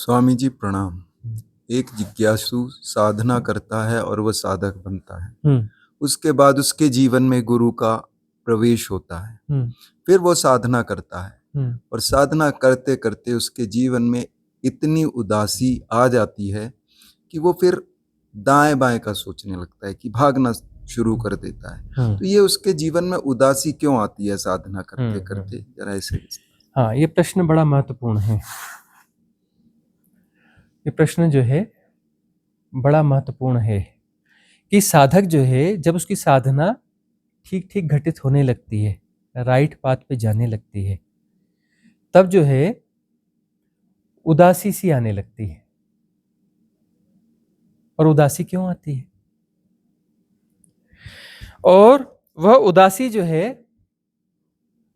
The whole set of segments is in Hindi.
स्वामी जी प्रणाम। एक जिज्ञासु साधना करता है और वह साधक बनता है। उसके बाद उसके जीवन में गुरु का प्रवेश होता है। फिर वो साधना करता है और साधना करते करते उसके जीवन में इतनी उदासी आ जाती है कि वो फिर दाएं बाएं का सोचने लगता है, कि भागना शुरू कर देता है। तो ये उसके जीवन में उदासी क्यों आती है साधना करते करते, जरा ऐसे। हाँ, ये प्रश्न बड़ा महत्वपूर्ण है। ये प्रश्न जो है बड़ा महत्वपूर्ण है कि साधक जो है, जब उसकी साधना ठीक ठीक घटित होने लगती है, राइट पाथ पे जाने लगती है, तब जो है उदासी सी आने लगती है। और उदासी क्यों आती है? और वह उदासी जो है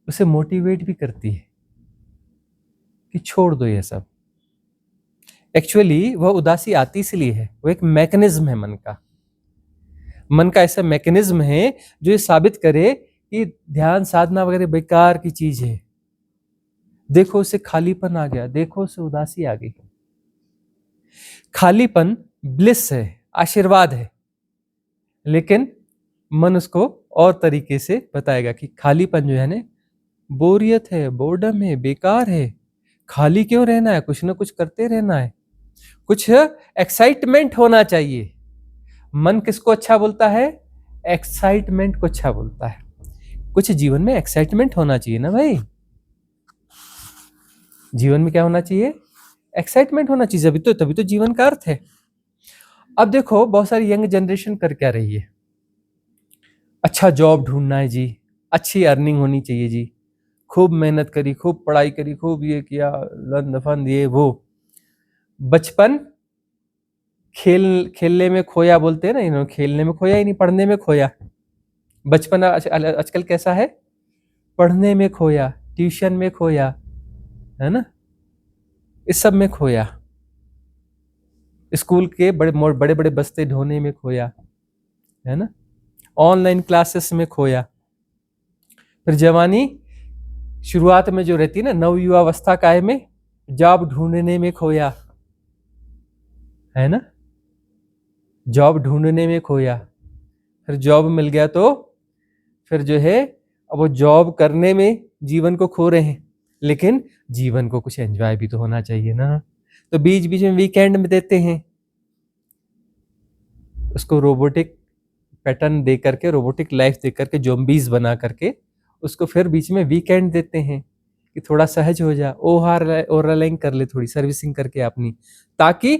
उसे मोटिवेट भी करती है कि छोड़ दो ये सब। एक्चुअली वह उदासी आती इसलिए है, वो एक मैकेनिज्म है मन का ऐसा मैकेनिज्म है जो ये साबित करे कि ध्यान साधना वगैरह बेकार की चीज है। देखो उसे खालीपन आ गया, देखो उसे उदासी आ गई। खालीपन ब्लिस है, आशीर्वाद है, लेकिन मन उसको और तरीके से बताएगा कि खालीपन जो है ना, बोरियत है, बोर्डम है, बेकार है। खाली क्यों रहना है? कुछ ना कुछ करते रहना है, कुछ एक्साइटमेंट होना चाहिए। मन किसको अच्छा बोलता है? एक्साइटमेंट को अच्छा बोलता है। कुछ जीवन में एक्साइटमेंट होना चाहिए ना भाई। जीवन में क्या होना चाहिए? एक्साइटमेंट होना चाहिए, तभी तो जीवन का अर्थ है। अब देखो बहुत सारी यंग जनरेशन कर क्या रही है? अच्छा जॉब ढूंढना है जी, अच्छी अर्निंग होनी चाहिए जी, खूब मेहनत करी, खूब पढ़ाई करी, खूब ये किया, लंद फंद ये वो। बचपन खेलने में खोया, बोलते हैं ना, इन्होंने खेलने में खोया ही नहीं, पढ़ने में खोया। बचपन आजकल कैसा है? पढ़ने में खोया, ट्यूशन में खोया, है ना, इस सब में खोया। स्कूल के बड़े बड़े बस्ते ढोने में खोया, है ना, ऑनलाइन क्लासेस में खोया। फिर जवानी शुरुआत में जो रहती है ना, नवयुवावस्था काल में, जॉब ढूंढने में खोया, है ना, जॉब ढूंढने में खोया। फिर जॉब मिल गया तो फिर जो है अब वो जॉब करने में जीवन को खो रहे हैं। लेकिन जीवन को कुछ एंजॉय भी तो होना चाहिए ना, तो बीच बीच में वीकेंड में देते हैं उसको, रोबोटिक पैटर्न दे करके, रोबोटिक लाइफ दे करके, ज़ॉम्बीज बना करके उसको फिर बीच में वीकेंड देते हैं कि थोड़ा सहज हो जा, ओवरलैंग कर ले, थोड़ी सर्विसिंग करके अपनी, ताकि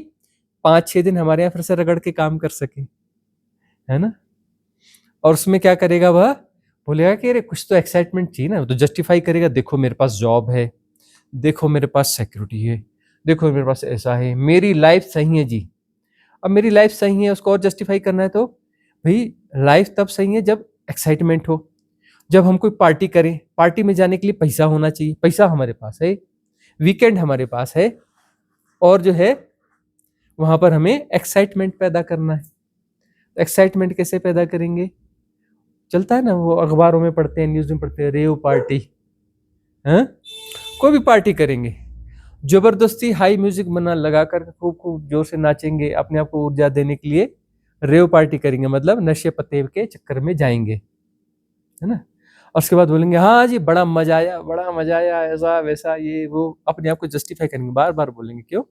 5-6 दिन हमारे यहाँ फिर से रगड़ के काम कर सके, है ना। और उसमें क्या करेगा वह? बोलेगा कि अरे कुछ तो एक्साइटमेंट चाहिए ना, तो जस्टिफाई करेगा, देखो मेरे पास जॉब है, देखो मेरे पास सिक्योरिटी है, देखो मेरे पास ऐसा है, मेरी लाइफ सही है जी। अब मेरी लाइफ सही है, उसको और जस्टिफाई करना है तो भाई लाइफ तब सही है जब एक्साइटमेंट हो, जब हम कोई पार्टी करें, पार्टी में जाने के लिए पैसा होना चाहिए, पैसा हमारे पास है, वीकेंड हमारे पास है, और जो है वहां पर हमें एक्साइटमेंट पैदा करना है। एक्साइटमेंट कैसे पैदा करेंगे? चलता है ना, वो अखबारों में पढ़ते हैं, न्यूज में पढ़ते हैं, रेव पार्टी, हैं, कोई भी पार्टी करेंगे, जबरदस्ती हाई म्यूजिक बना लगा कर खूब खूब जोर से नाचेंगे, अपने आप को ऊर्जा देने के लिए रेव पार्टी करेंगे, मतलब नशे पत्ते के चक्कर में जाएंगे, है ना। और उसके बाद बोलेंगे हाँ जी बड़ा मजा आया, बड़ा मजा आया, ऐसा वैसा ये वो, अपने आप को जस्टिफाई करेंगे, बार बार बोलेंगे। क्यों?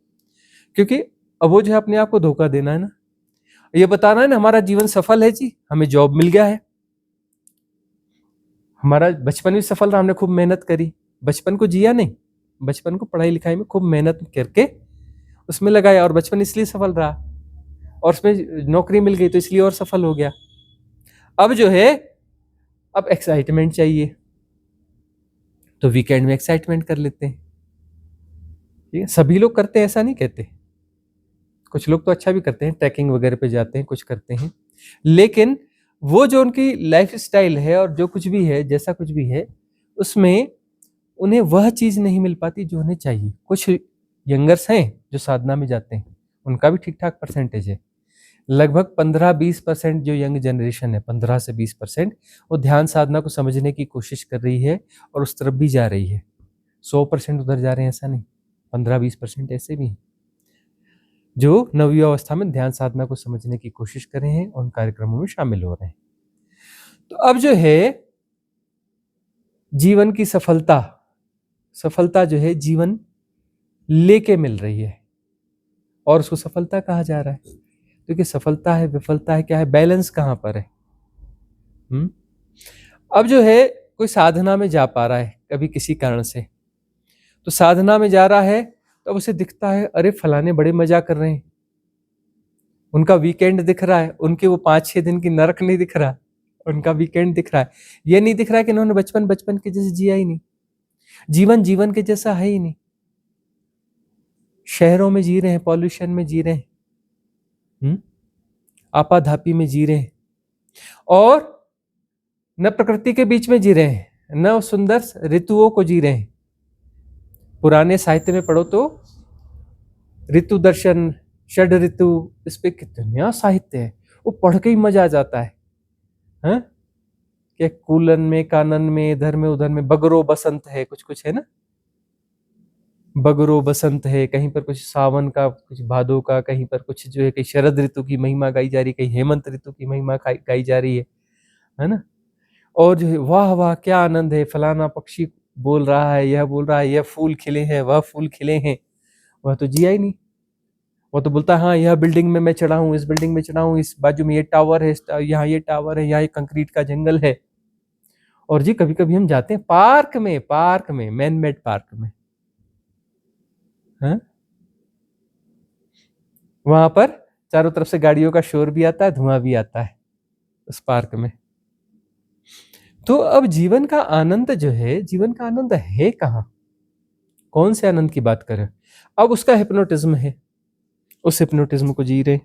क्योंकि अब वो जो है अपने आप को धोखा देना है ना, ये बताना है ना हमारा जीवन सफल है जी, हमें जॉब मिल गया है, हमारा बचपन भी सफल रहा, हमने खूब मेहनत करी, बचपन को जिया नहीं, बचपन को पढ़ाई लिखाई में खूब मेहनत करके उसमें लगाया, और बचपन इसलिए सफल रहा, और उसमें नौकरी मिल गई तो इसलिए और सफल हो गया। अब जो है अब एक्साइटमेंट चाहिए, तो वीकेंड में एक्साइटमेंट कर लेते हैं। ठीक है, सभी लोग करते हैं ऐसा नहीं कहते, कुछ लोग तो अच्छा भी करते हैं, ट्रैकिंग वगैरह पे जाते हैं, कुछ करते हैं, लेकिन वो जो उनकी लाइफ स्टाइल है और जो कुछ भी है, जैसा कुछ भी है, उसमें उन्हें वह चीज नहीं मिल पाती जो उन्हें चाहिए। कुछ यंगर्स हैं जो साधना में जाते हैं, उनका भी ठीक ठाक परसेंटेज है, लगभग 15-20% जो यंग जनरेशन है, 15 से 20%, वो ध्यान साधना को समझने की कोशिश कर रही है और उस तरफ भी जा रही है। 100% उधर जा रहे हैं ऐसा नहीं, 15-20% ऐसे भी हैं। जो नवी अवस्था में ध्यान साधना को समझने की कोशिश कर रहे हैं, उन कार्यक्रमों में शामिल हो रहे हैं। तो अब जो है जीवन की सफलता जो है जीवन लेके मिल रही है, और उसको सफलता कहा जा रहा है, क्योंकि सफलता है विफलता है क्या है, बैलेंस कहाँ पर है। अब जो है कोई साधना में जा पा रहा है कभी किसी कारण से, तो साधना में जा रहा है तो अब उसे दिखता है अरे फलाने बड़े मजा कर रहे हैं, उनका वीकेंड दिख रहा है, उनके वो 5-6 दिन की नरक नहीं दिख रहा, उनका वीकेंड दिख रहा है। ये नहीं दिख रहा है कि उन्होंने बचपन के जैसे जिया ही नहीं, जीवन के जैसा है ही नहीं, शहरों में जी रहे हैं, पॉल्यूशन में जी रहे हैं, आपाधापी में जी रहे हैं, और न प्रकृति के बीच में जी रहे हैं, न सुंदर ऋतुओं को जी रहे हैं। पुराने साहित्य में पढ़ो तो ऋतु दर्शन, षड ऋतु, इस पे कितना साहित्य है, वो पढ़ के ही मजा आ जाता है। कि कूलन में, कानन में, इधर में उधर में बगरो बसंत है, कुछ है ना, बगरो बसंत है, कहीं पर कुछ सावन का, कुछ भादो का, कहीं पर कुछ जो है कहीं शरद ऋतु की महिमा गाई जा रही है, कहीं हेमंत ऋतु की महिमा गाई जा रही है ना। और जो है वाह वाह क्या आनंद है, फलाना पक्षी बोल रहा है, यह बोल रहा है, यह फूल खिले हैं, वह फूल खिले हैं। वह तो जिया ही नहीं, वो तो बोलता है हाँ यह बिल्डिंग में मैं चढ़ा हूँ, इस बिल्डिंग में चढ़ा हूँ, इस बाजू में ये टावर है, यहाँ ये टावर है, यहाँ ये कंक्रीट का जंगल है। और जी कभी कभी हम जाते हैं पार्क में मैन मेड पार्क में, वहां पर चारों तरफ से गाड़ियों का शोर भी आता है, धुआं भी आता है उस पार्क में। तो अब जीवन का आनंद जो है, जीवन का आनंद है कहाँ, कौन से आनंद की बात करें। अब उसका हिप्नोटिज्म है, उस हिप्नोटिज्म को जी रहे,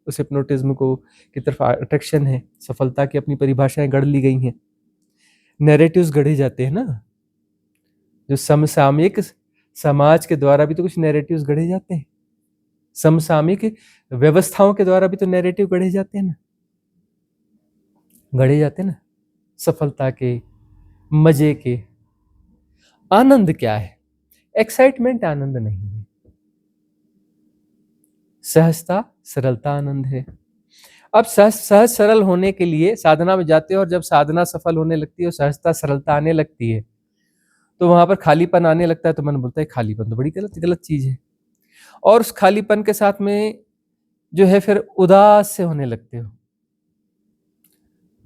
उस हिप्नोटिज्म को की तरफ अट्रैक्शन है। सफलता की अपनी परिभाषाएं गढ़ ली गई हैं, नैरेटिव्स गढ़े जाते हैं ना, जो समसामयिक समाज के द्वारा भी तो कुछ नैरेटिव्स गढ़े जाते हैं, समसामयिक व्यवस्थाओं के द्वारा भी तो नैरेटिव गढ़े जाते हैं ना, सफलता के, मजे के। आनंद क्या है, एक्साइटमेंट आनंद नहीं है, सहजता सरलता आनंद है। अब सहज सरल होने के लिए साधना में जाते हो, और जब साधना सफल होने लगती है और सहजता सरलता आने लगती है, तो वहां पर खालीपन आने लगता है। तो मन बोलता है खालीपन तो बड़ी गलत चीज है, और उस खालीपन के साथ में जो है फिर उदास से होने लगते हो,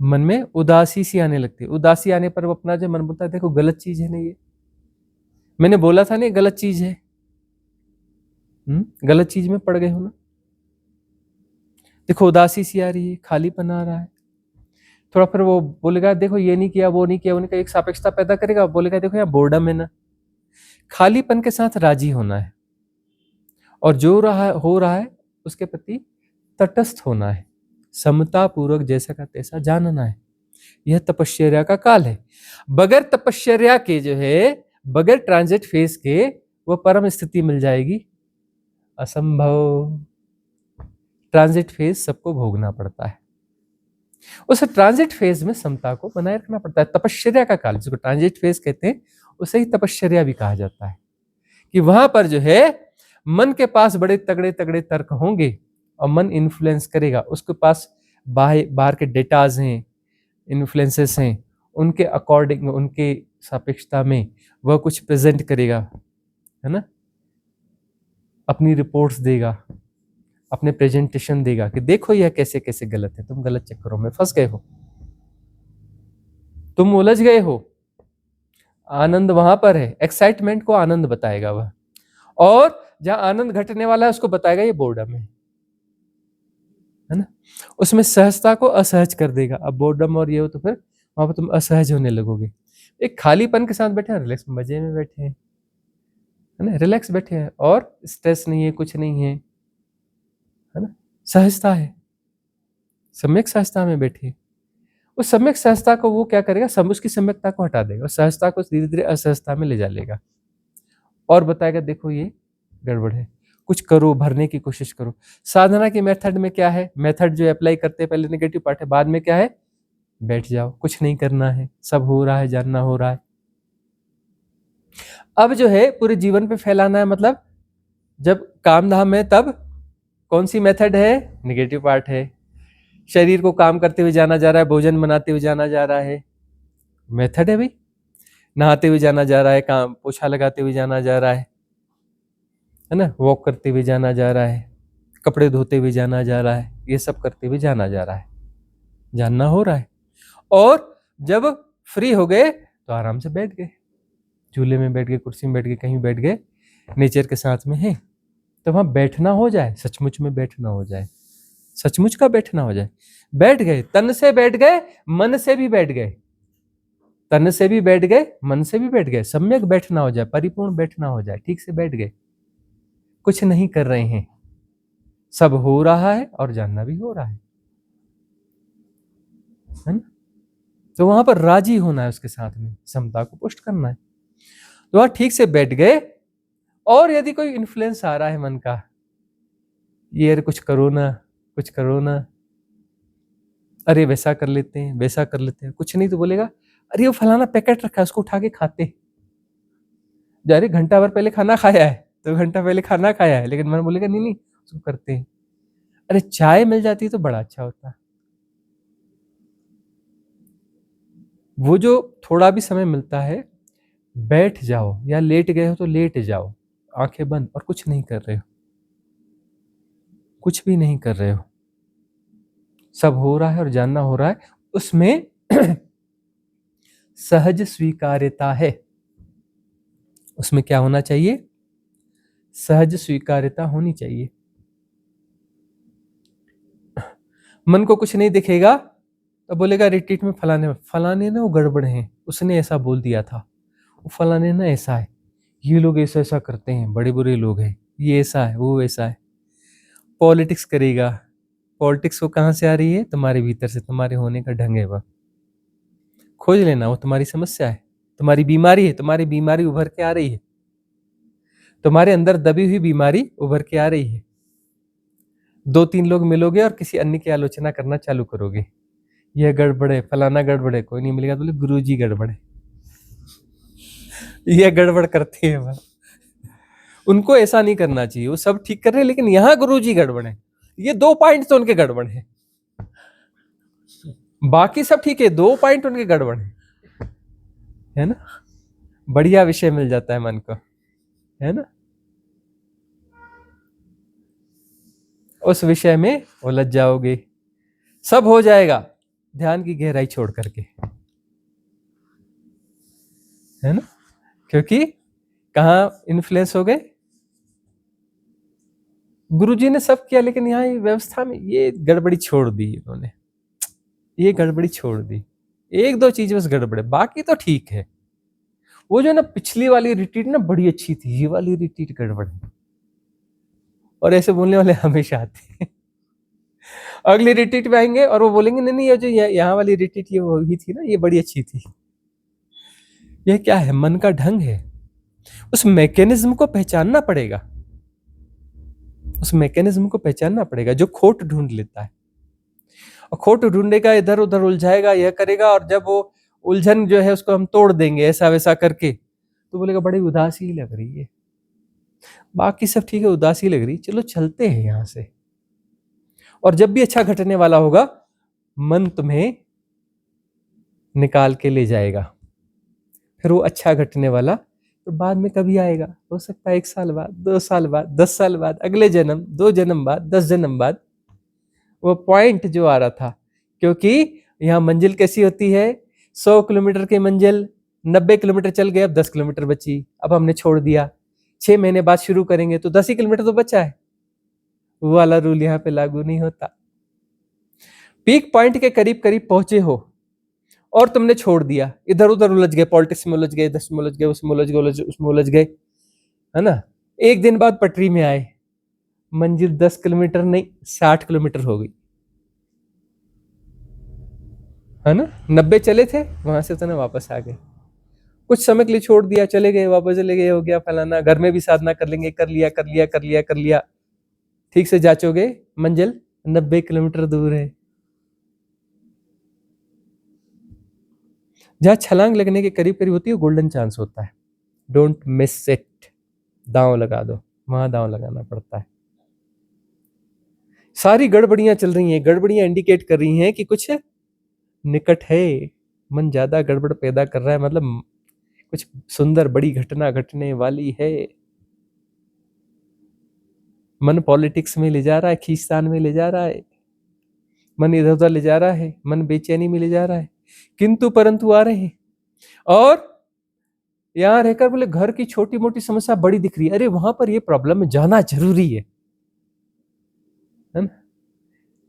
मन में उदासी सी आने लगती है। उदासी आने पर वो अपना जो मन बोलता है देखो गलत चीज है ना, ये मैंने बोला था नहीं गलत चीज है, गलत चीज में पड़ गए हो ना, देखो उदासी सी आ रही है, खालीपन आ रहा है। थोड़ा फिर वो बोलेगा देखो ये नहीं किया, वो नहीं किया, उनका एक सापेक्षता पैदा करेगा, बोलेगा देखो यहाँ बोर्डम है ना। खालीपन के साथ राजी होना है, और जो हो रहा है उसके प्रति तटस्थ होना है, समता पूर्वक जैसा का तैसा जानना है। यह तपश्चर्या का काल है। बगैर तपश्चर्या के जो है, बगैर ट्रांजिट फेज के वो परम स्थिति मिल जाएगी, असंभव। ट्रांजिट फेज सबको भोगना पड़ता है, उस ट्रांजिट फेज में समता को बनाए रखना पड़ता है। तपश्चर्या का काल जिसको ट्रांजिट फेज कहते हैं, उसे ही तपश्चर्या भी कहा जाता है, कि वहां पर जो है मन के पास बड़े तगड़े तगड़े तर्क होंगे और मन इन्फ्लुएंस करेगा, उसके पास बाहर के डेटाज हैं, इन्फ्लुएंसेस हैं, उनके अकॉर्डिंग, उनके सापेक्षता में वह कुछ प्रेजेंट करेगा, है ना, अपनी रिपोर्ट्स देगा, अपने प्रेजेंटेशन देगा कि देखो यह कैसे कैसे गलत है, तुम गलत चक्करों में फंस गए हो, तुम उलझ गए हो। आनंद वहां पर है, एक्साइटमेंट को आनंद बताएगा वह, और जहां आनंद घटने वाला है उसको बताएगा ये बोर्डम है ना। उसमें सहजता को असहज कर देगा। अब बोर्डम और ये हो तो फिर वहां पर तुम असहज होने लगोगे। एक खालीपन के साथ बैठे हैं, रिलैक्स मजे में बैठे हैं, है ना, रिलैक्स बैठे हैं, और स्ट्रेस नहीं है, कुछ नहीं है ना, सहजता है, सम्यक सहजता में बैठे। उस सम्यक सहजता को वो क्या करेगा, उसकी सम्यकता को हटा देगा, सहजता को धीरे धीरे असहजता में ले जा लेगा, और बताएगा देखो ये गड़बड़ है, कुछ करो, भरने की कोशिश करो। साधना की मेथड में क्या है, मेथड जो अप्लाई करते हैं पहले नेगेटिव पार्ट है, बाद में क्या है, बैठ जाओ, कुछ नहीं करना है, सब हो रहा है, जानना हो रहा है। अब जो है पूरे जीवन पे फैलाना है, मतलब जब काम धाम है तब कौन सी मेथड है? नेगेटिव पार्ट है। शरीर को काम करते हुए जाना जा रहा है, भोजन बनाते हुए जाना जा रहा है, मेथड है भाई। नहाते हुए जाना जा रहा है, काम पोछा लगाते हुए जाना जा रहा है ना, वॉक करते हुए जाना जा रहा है, कपड़े धोते हुए जाना जा रहा है, ये सब करते हुए जाना जा रहा है, जानना हो रहा है। और जब फ्री हो गए तो आराम से बैठ गए, झूले में बैठ गए, कुर्सी में बैठ गए, कहीं बैठ गए, नेचर के साथ में है, तो वहां बैठना हो जाए, सचमुच में बैठना हो जाए, सचमुच का बैठना हो जाए। बैठ गए, तन से बैठ गए, मन से भी बैठ गए, तन से भी बैठ गए, मन से भी बैठ गए, सम्यक बैठना हो जाए, परिपूर्ण बैठना हो जाए, ठीक से बैठ गए, कुछ नहीं कर रहे हैं, सब हो रहा है और जानना भी हो रहा है ना। तो वहां पर राजी होना है, उसके साथ में समता को पुष्ट करना है। तो वहां ठीक से बैठ गए। और यदि कोई इन्फ्लुएंस आ रहा है मन का, ये अरे कुछ करो ना, कुछ करो ना, अरे वैसा कर लेते हैं, वैसा कर लेते हैं, कुछ नहीं तो बोलेगा अरे वो फलाना पैकेट रखा है, उसको उठा के खाते। अरे घंटा भर पहले खाना खाया है, 2 घंटा पहले खाना खाया है, लेकिन मन बोलेगा नहीं नहीं उसको करते हैं। अरे चाय मिल जाती तो बड़ा अच्छा होता। वो जो थोड़ा भी समय मिलता है, बैठ जाओ, या लेट गए हो तो लेट जाओ, आंखें बंद, और कुछ नहीं कर रहे हो, कुछ भी नहीं कर रहे हो, सब हो रहा है और जानना हो रहा है। उसमें सहज स्वीकार्यता है। उसमें क्या होना चाहिए? सहज स्वीकार्यता होनी चाहिए। मन को कुछ नहीं दिखेगा तो बोलेगा रिट्रीट में फलाने ना वो गड़बड़ है, उसने ऐसा बोल दिया था, वो फलाने ना ऐसा है, ये लोग ऐसा ऐसा करते हैं, बड़े बुरे लोग हैं, ये ऐसा है, वो ऐसा है। पॉलिटिक्स करेगा। पॉलिटिक्स वो कहाँ से आ रही है? तुम्हारे भीतर से, तुम्हारे होने का ढंग है। वह खोज लेना, वो तुम्हारी समस्या है, तुम्हारी बीमारी है, तुम्हारी बीमारी उभर के आ रही है, तुम्हारे अंदर दबी हुई बीमारी उभर के आ रही है। 2-3 लोग मिलोगे और किसी अन्य की आलोचना करना चालू करोगे, यह गड़बड़ है, फलाना गड़बड़ है, कोई नहीं मिलेगा तो बोले गुरुजी गड़बड़ है, यह गड़बड़ करते हैं। वह उनको ऐसा नहीं करना चाहिए, वो सब ठीक कर रहे हैं, लेकिन यहाँ गुरुजी गड़बड़ है, ये 2 पॉइंट तो उनके गड़बड़ है, बाकी सब ठीक है, 2 पॉइंट उनके गड़बड़ है ना। बढ़िया विषय मिल जाता है मन को, है ना, उस विषय में उलझ जाओगे, सब हो जाएगा ध्यान की गहराई छोड़ करके, है ना। क्योंकि कहाँ इन्फ्लुएंस हो गए? गुरुजी ने सब किया, लेकिन यहाँ व्यवस्था में ये गड़बड़ी छोड़ दी इन्होंने, ये गड़बड़ी छोड़ दी, 1-2 चीज बस गड़बड़ है, बाकी तो ठीक है। वो जो ना पिछली वाली रिट्रीट ना बड़ी अच्छी थी, ये वाली रिट्रीट गड़बड़ है, और ऐसे बोलने वाले हमेशा आते हैं। अगली रिट्रीट में आएंगे और वो बोलेंगे नहीं नहीं, ये जो यहाँ वाली रिट्रीट ये हुई थी ना, ये बड़ी अच्छी थी। यह क्या है? मन का ढंग है। उस मैकेनिज्म को पहचानना पड़ेगा, उस मैकेनिज्म को पहचानना पड़ेगा जो खोट ढूंढ लेता है, और खोट ढूंढेगा, इधर उधर उलझाएगा, यह करेगा, और जब वो उलझन जो है उसको हम तोड़ देंगे ऐसा वैसा करके, तो बोलेगा बड़ी उदासी लग रही है, बाकी सब ठीक है, उदासी लग रही, चलो चलते हैं यहां से। और जब भी अच्छा घटने वाला होगा, मन तुम्हें निकाल के ले जाएगा, फिर वो अच्छा घटने वाला तो बाद में कभी आएगा, हो सकता है 1 साल बाद, 2 साल बाद, 10 साल बाद, अगले जन्म, 2 जन्म बाद, 10 जन्म बाद, वो पॉइंट जो आ रहा था। क्योंकि यहाँ मंजिल कैसी होती है? 100 किलोमीटर की मंजिल, 90 किलोमीटर चल गए, अब 10 किलोमीटर बची, अब हमने छोड़ दिया, 6 महीने बाद शुरू करेंगे तो 10 ही किलोमीटर तो बचा है, वो वाला रूल यहाँ पे लागू नहीं होता। पीक पॉइंट के करीब करीब पहुंचे हो और तुमने छोड़ दिया, इधर उधर उलझ गए, पॉलिटिक्स में उलझ गए, इधर में उलझ गए, उसमें उलझ गए, उसमें उलझ गए, है ना। 1 दिन बाद पटरी में आए, मंजिल 10 किलोमीटर नहीं 60 किलोमीटर हो गई, है ना। 90 चले थे, वहां से तो ना वापस आ गए, कुछ समय के लिए छोड़ दिया, चले गए, वापस चले गए, हो गया फलाना, घर में भी साधना कर लेंगे, कर लिया कर लिया कर लिया कर लिया, ठीक से जांचोगे मंजिल 90 किलोमीटर दूर है। जहां छलांग लगने के करीब करीब होती है, गोल्डन चांस होता है, डोंट मिस इट, दांव लगा दो, वहां दांव लगाना पड़ता है। सारी गड़बड़ियां चल रही हैं, गड़बड़ियां इंडिकेट कर रही हैं कि कुछ निकट है। मन ज्यादा गड़बड़ पैदा कर रहा है, मतलब कुछ सुंदर बड़ी घटना घटने वाली है। मन पॉलिटिक्स में ले जा रहा है, खींचतान में ले जा रहा है, मन इधर उधर ले जा रहा है, मन बेचैनी में ले जा रहा है, किंतु परंतु आ रहे हैं। और यहां रहकर बोले घर की छोटी मोटी समस्या बड़ी दिख रही है, अरे वहां पर ये प्रॉब्लम है, जाना जरूरी है ना।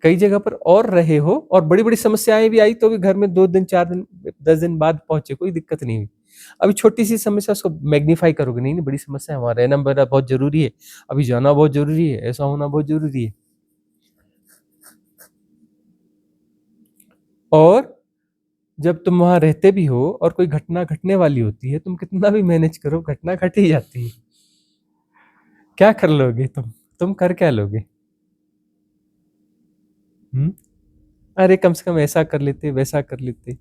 कई जगह पर और रहे हो और बड़ी बड़ी समस्याएं भी आई तो भी घर में 2 दिन 4 दिन 10 दिन बाद पहुंचे, कोई दिक्कत नहीं हुई। अभी छोटी सी समस्या उसको मैग्नीफाई करोगे, नहीं नहीं बड़ी समस्या है, वहां रहना मेरा बहुत जरूरी है, अभी जाना बहुत जरूरी है, ऐसा होना बहुत जरूरी है। और जब तुम वहां रहते भी हो और कोई घटना घटने वाली होती है, तुम कितना भी मैनेज करो, घटना घट ही जाती है। क्या कर लोगे तुम कर क्या लोगे? अरे कम से कम ऐसा कर लेते, वैसा कर लेते।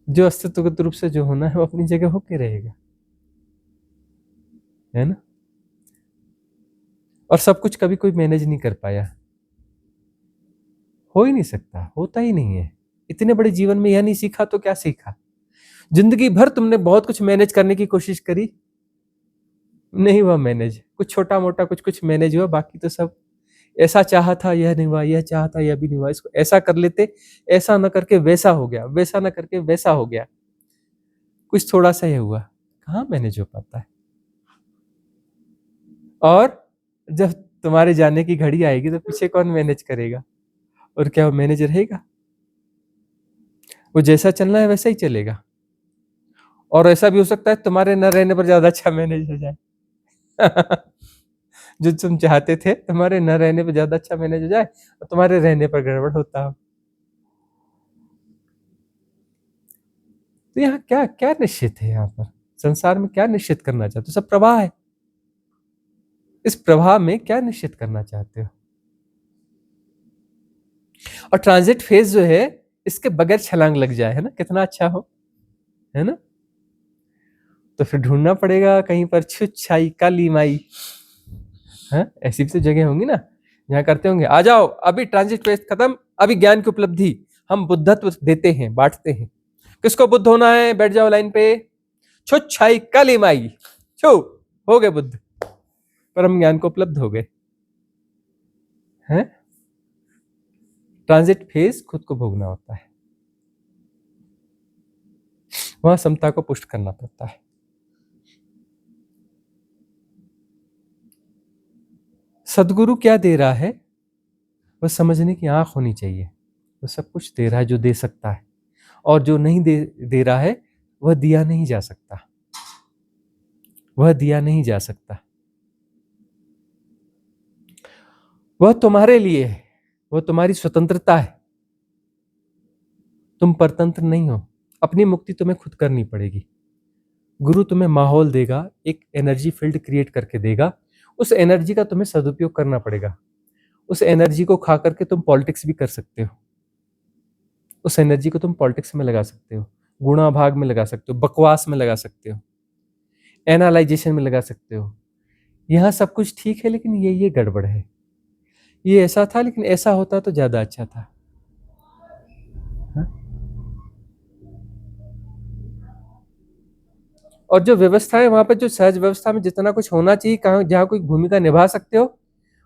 जो अस्तित्वगत रूप से जो होना है वो अपनी जगह होके रहेगा, है ना। और सब कुछ कभी कोई मैनेज नहीं कर पाया, हो ही नहीं सकता, होता ही नहीं है। इतने बड़े जीवन में यह नहीं सीखा तो क्या सीखा? जिंदगी भर तुमने बहुत कुछ मैनेज करने की कोशिश करी, नहीं हुआ मैनेज। कुछ छोटा मोटा कुछ कुछ मैनेज हुआ, बाकी तो सब ऐसा चाहा था यह नहीं हुआ, यह चाहा था यह भी नहीं हुआ, इसको ऐसा कर लेते, ऐसा न करके वैसा हो गया, वैसा न करके वैसा हो गया, कुछ थोड़ा सा यह हुआ, कहाँ मैनेज हो पाता है। और जब तुम्हारे जाने की घड़ी आएगी तो पीछे कौन मैनेज करेगा? और क्या वो मैनेज रहेगा? वो जैसा चलना है वैसा ही चलेगा। और ऐसा भी हो सकता है तुम्हारे न रहने पर ज्यादा अच्छा मैनेज हो जाए। जो तुम चाहते थे तुम्हारे न रहने पर ज्यादा अच्छा मैनेज हो जाए और तुम्हारे रहने पर गड़बड़ होता हो। तो यहाँ क्या क्या निश्चित है? यहाँ पर संसार में क्या निश्चित करना चाहते हो? सब प्रवाह है। इस प्रवाह में क्या निश्चित करना चाहते हो? और ट्रांजिट फेज जो है, इसके बगैर छलांग लग जाए, है ना, कितना अच्छा हो, है ना। तो फिर ढूंढना पड़ेगा कहीं पर छुच्छाई काली माई, है ऐसी भी तो जगह होंगी ना जहाँ करते होंगे, आ जाओ अभी ट्रांजिट फेज खत्म, अभी ज्ञान की उपलब्धि, हम बुद्धत्व देते हैं, बांटते हैं। किसको बुद्ध होना है? बैठ जाओ लाइन पे, छुच्छाई काली माई, छू, हो गए बुद्ध, परम ज्ञान को उपलब्ध हो गए, हैं। ट्रांजिट फेज खुद को भोगना होता है, वहां समता को पुष्ट करना पड़ता है। सदगुरु क्या दे रहा है, वह समझने की आंख होनी चाहिए। वो सब कुछ दे रहा है जो दे सकता है, और जो नहीं दे रहा है वह दिया नहीं जा सकता, वह दिया नहीं जा सकता। वह तुम्हारे लिए है, वह तुम्हारी स्वतंत्रता है। तुम परतंत्र नहीं हो, अपनी मुक्ति तुम्हें खुद करनी पड़ेगी। गुरु तुम्हें माहौल देगा, एक एनर्जी फील्ड क्रिएट करके देगा, उस एनर्जी का तुम्हें सदुपयोग करना पड़ेगा। उस एनर्जी को खा करके तुम पॉलिटिक्स भी कर सकते हो, उस एनर्जी को तुम पॉलिटिक्स में लगा सकते हो, गुणा भाग में लगा सकते हो, बकवास में लगा सकते हो, एनालाइजेशन में लगा सकते हो। यहाँ सब कुछ ठीक है लेकिन ये गड़बड़ है, ये ऐसा था लेकिन ऐसा होता तो ज्यादा अच्छा था, हा? और जो व्यवस्था है वहां पर, जो सहज व्यवस्था में जितना कुछ होना चाहिए, कहाँ जहाँ कोई भूमिका निभा सकते हो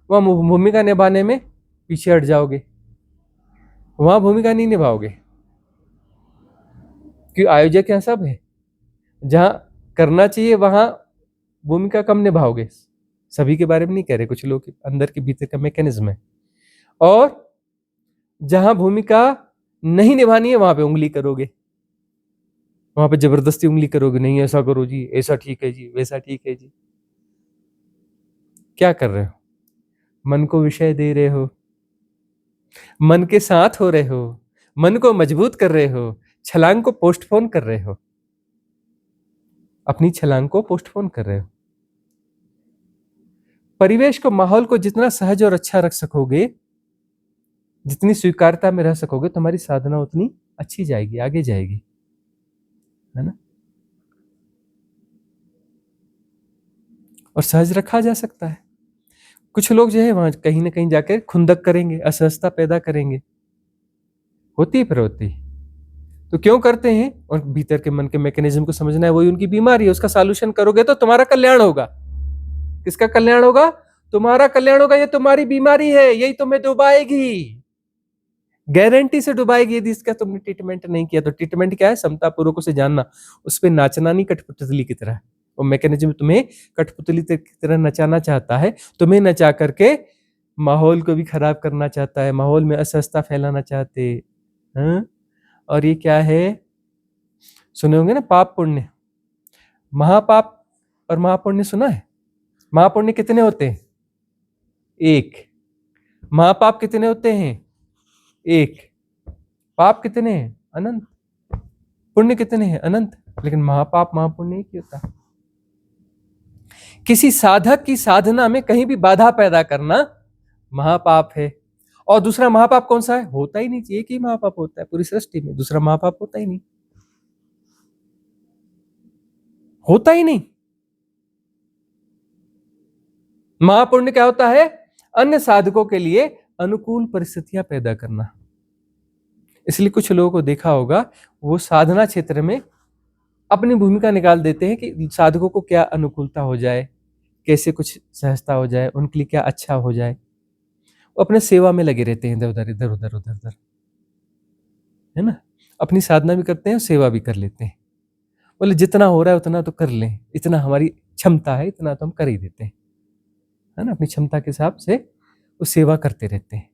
वह भूमिका निभाने में पीछे हट जाओगे, वहां भूमिका नहीं निभाओगे, क्योंकि आयोजक यहाँ सब है। जहां करना चाहिए वहां भूमिका कम निभाओगे। सभी के बारे में नहीं कह रहे, कुछ लोग अंदर के भीतर का मैकेनिज्म है। और जहां भूमिका नहीं निभानी है वहां पे उंगली करोगे, वहां पे जबरदस्ती उंगली करोगे, नहीं ऐसा करो जी, ऐसा ठीक है जी, वैसा ठीक है जी। क्या कर रहे हो? मन को विषय दे रहे हो, मन के साथ हो रहे हो, मन को मजबूत कर रहे हो, छलांग को पोस्टपोन कर रहे हो, अपनी छलांग को पोस्टपोन कर रहे हो। परिवेश को, माहौल को जितना सहज और अच्छा रख सकोगे, जितनी स्वीकारता में रह सकोगे, तुम्हारी साधना उतनी अच्छी जाएगी, आगे जाएगी, है ना। और सहज रखा जा सकता है। कुछ लोग जो है वहां कहीं ना कहीं जाकर खुंदक करेंगे, असहजता पैदा करेंगे, होती है प्रवृत्ति। तो क्यों करते हैं? और भीतर के मन के मैकेनिज्म को समझना है, वही उनकी बीमारी है, उसका सॉल्यूशन करोगे तो तुम्हारा कल्याण होगा। किसका कल्याण होगा? तुम्हारा कल्याण होगा। ये तुम्हारी बीमारी है, यही तुम्हें डुबाएगी, गारंटी से डुबाएगी यदि इसका तुमने ट्रीटमेंट नहीं किया। तो ट्रीटमेंट क्या है? समता पूर्वक उसे जानना, उस पर नाचना नहीं कठपुतली की तरह। वो मैकेनिज्म तुम्हें कठपुतली की तरह नचाना चाहता है, तुम्हें नचा करके माहौल को भी खराब करना चाहता है, माहौल में असहजता फैलाना चाहते हैं। और ये क्या है? सुने होंगे ना, पाप पुण्य, महापाप और महापुण्य सुना है? महापुण्य कितने होते हैं? एक। महापाप कितने होते हैं? एक। पाप कितने हैं? अनंत। पुण्य कितने हैं? अनंत। लेकिन महापाप महापुण्य एक ही होता है। किसी साधक की साधना में कहीं भी बाधा पैदा करना महापाप है। और दूसरा महापाप कौन सा है? होता ही नहीं चाहिए। एक ही महापाप होता है पूरी सृष्टि में, दूसरा महापाप होता ही नहीं, होता ही नहीं। महापुण्य क्या होता है? अन्य साधकों के लिए अनुकूल परिस्थितियां पैदा करना। इसलिए कुछ लोगों को देखा होगा, वो साधना क्षेत्र में अपनी भूमिका निकाल देते हैं कि साधकों को क्या अनुकूलता हो जाए, कैसे कुछ सहजता हो जाए, उनके लिए क्या अच्छा हो जाए। वो अपने सेवा में लगे रहते हैं, इधर उधर इधर उधर उधर उधर, है ना। अपनी साधना भी करते हैं, सेवा भी कर लेते हैं। बोले जितना हो रहा है उतना तो कर लें, इतना हमारी क्षमता है, इतना तो हम कर ही देते हैं, है ना। अपनी क्षमता के हिसाब से वो सेवा करते रहते हैं,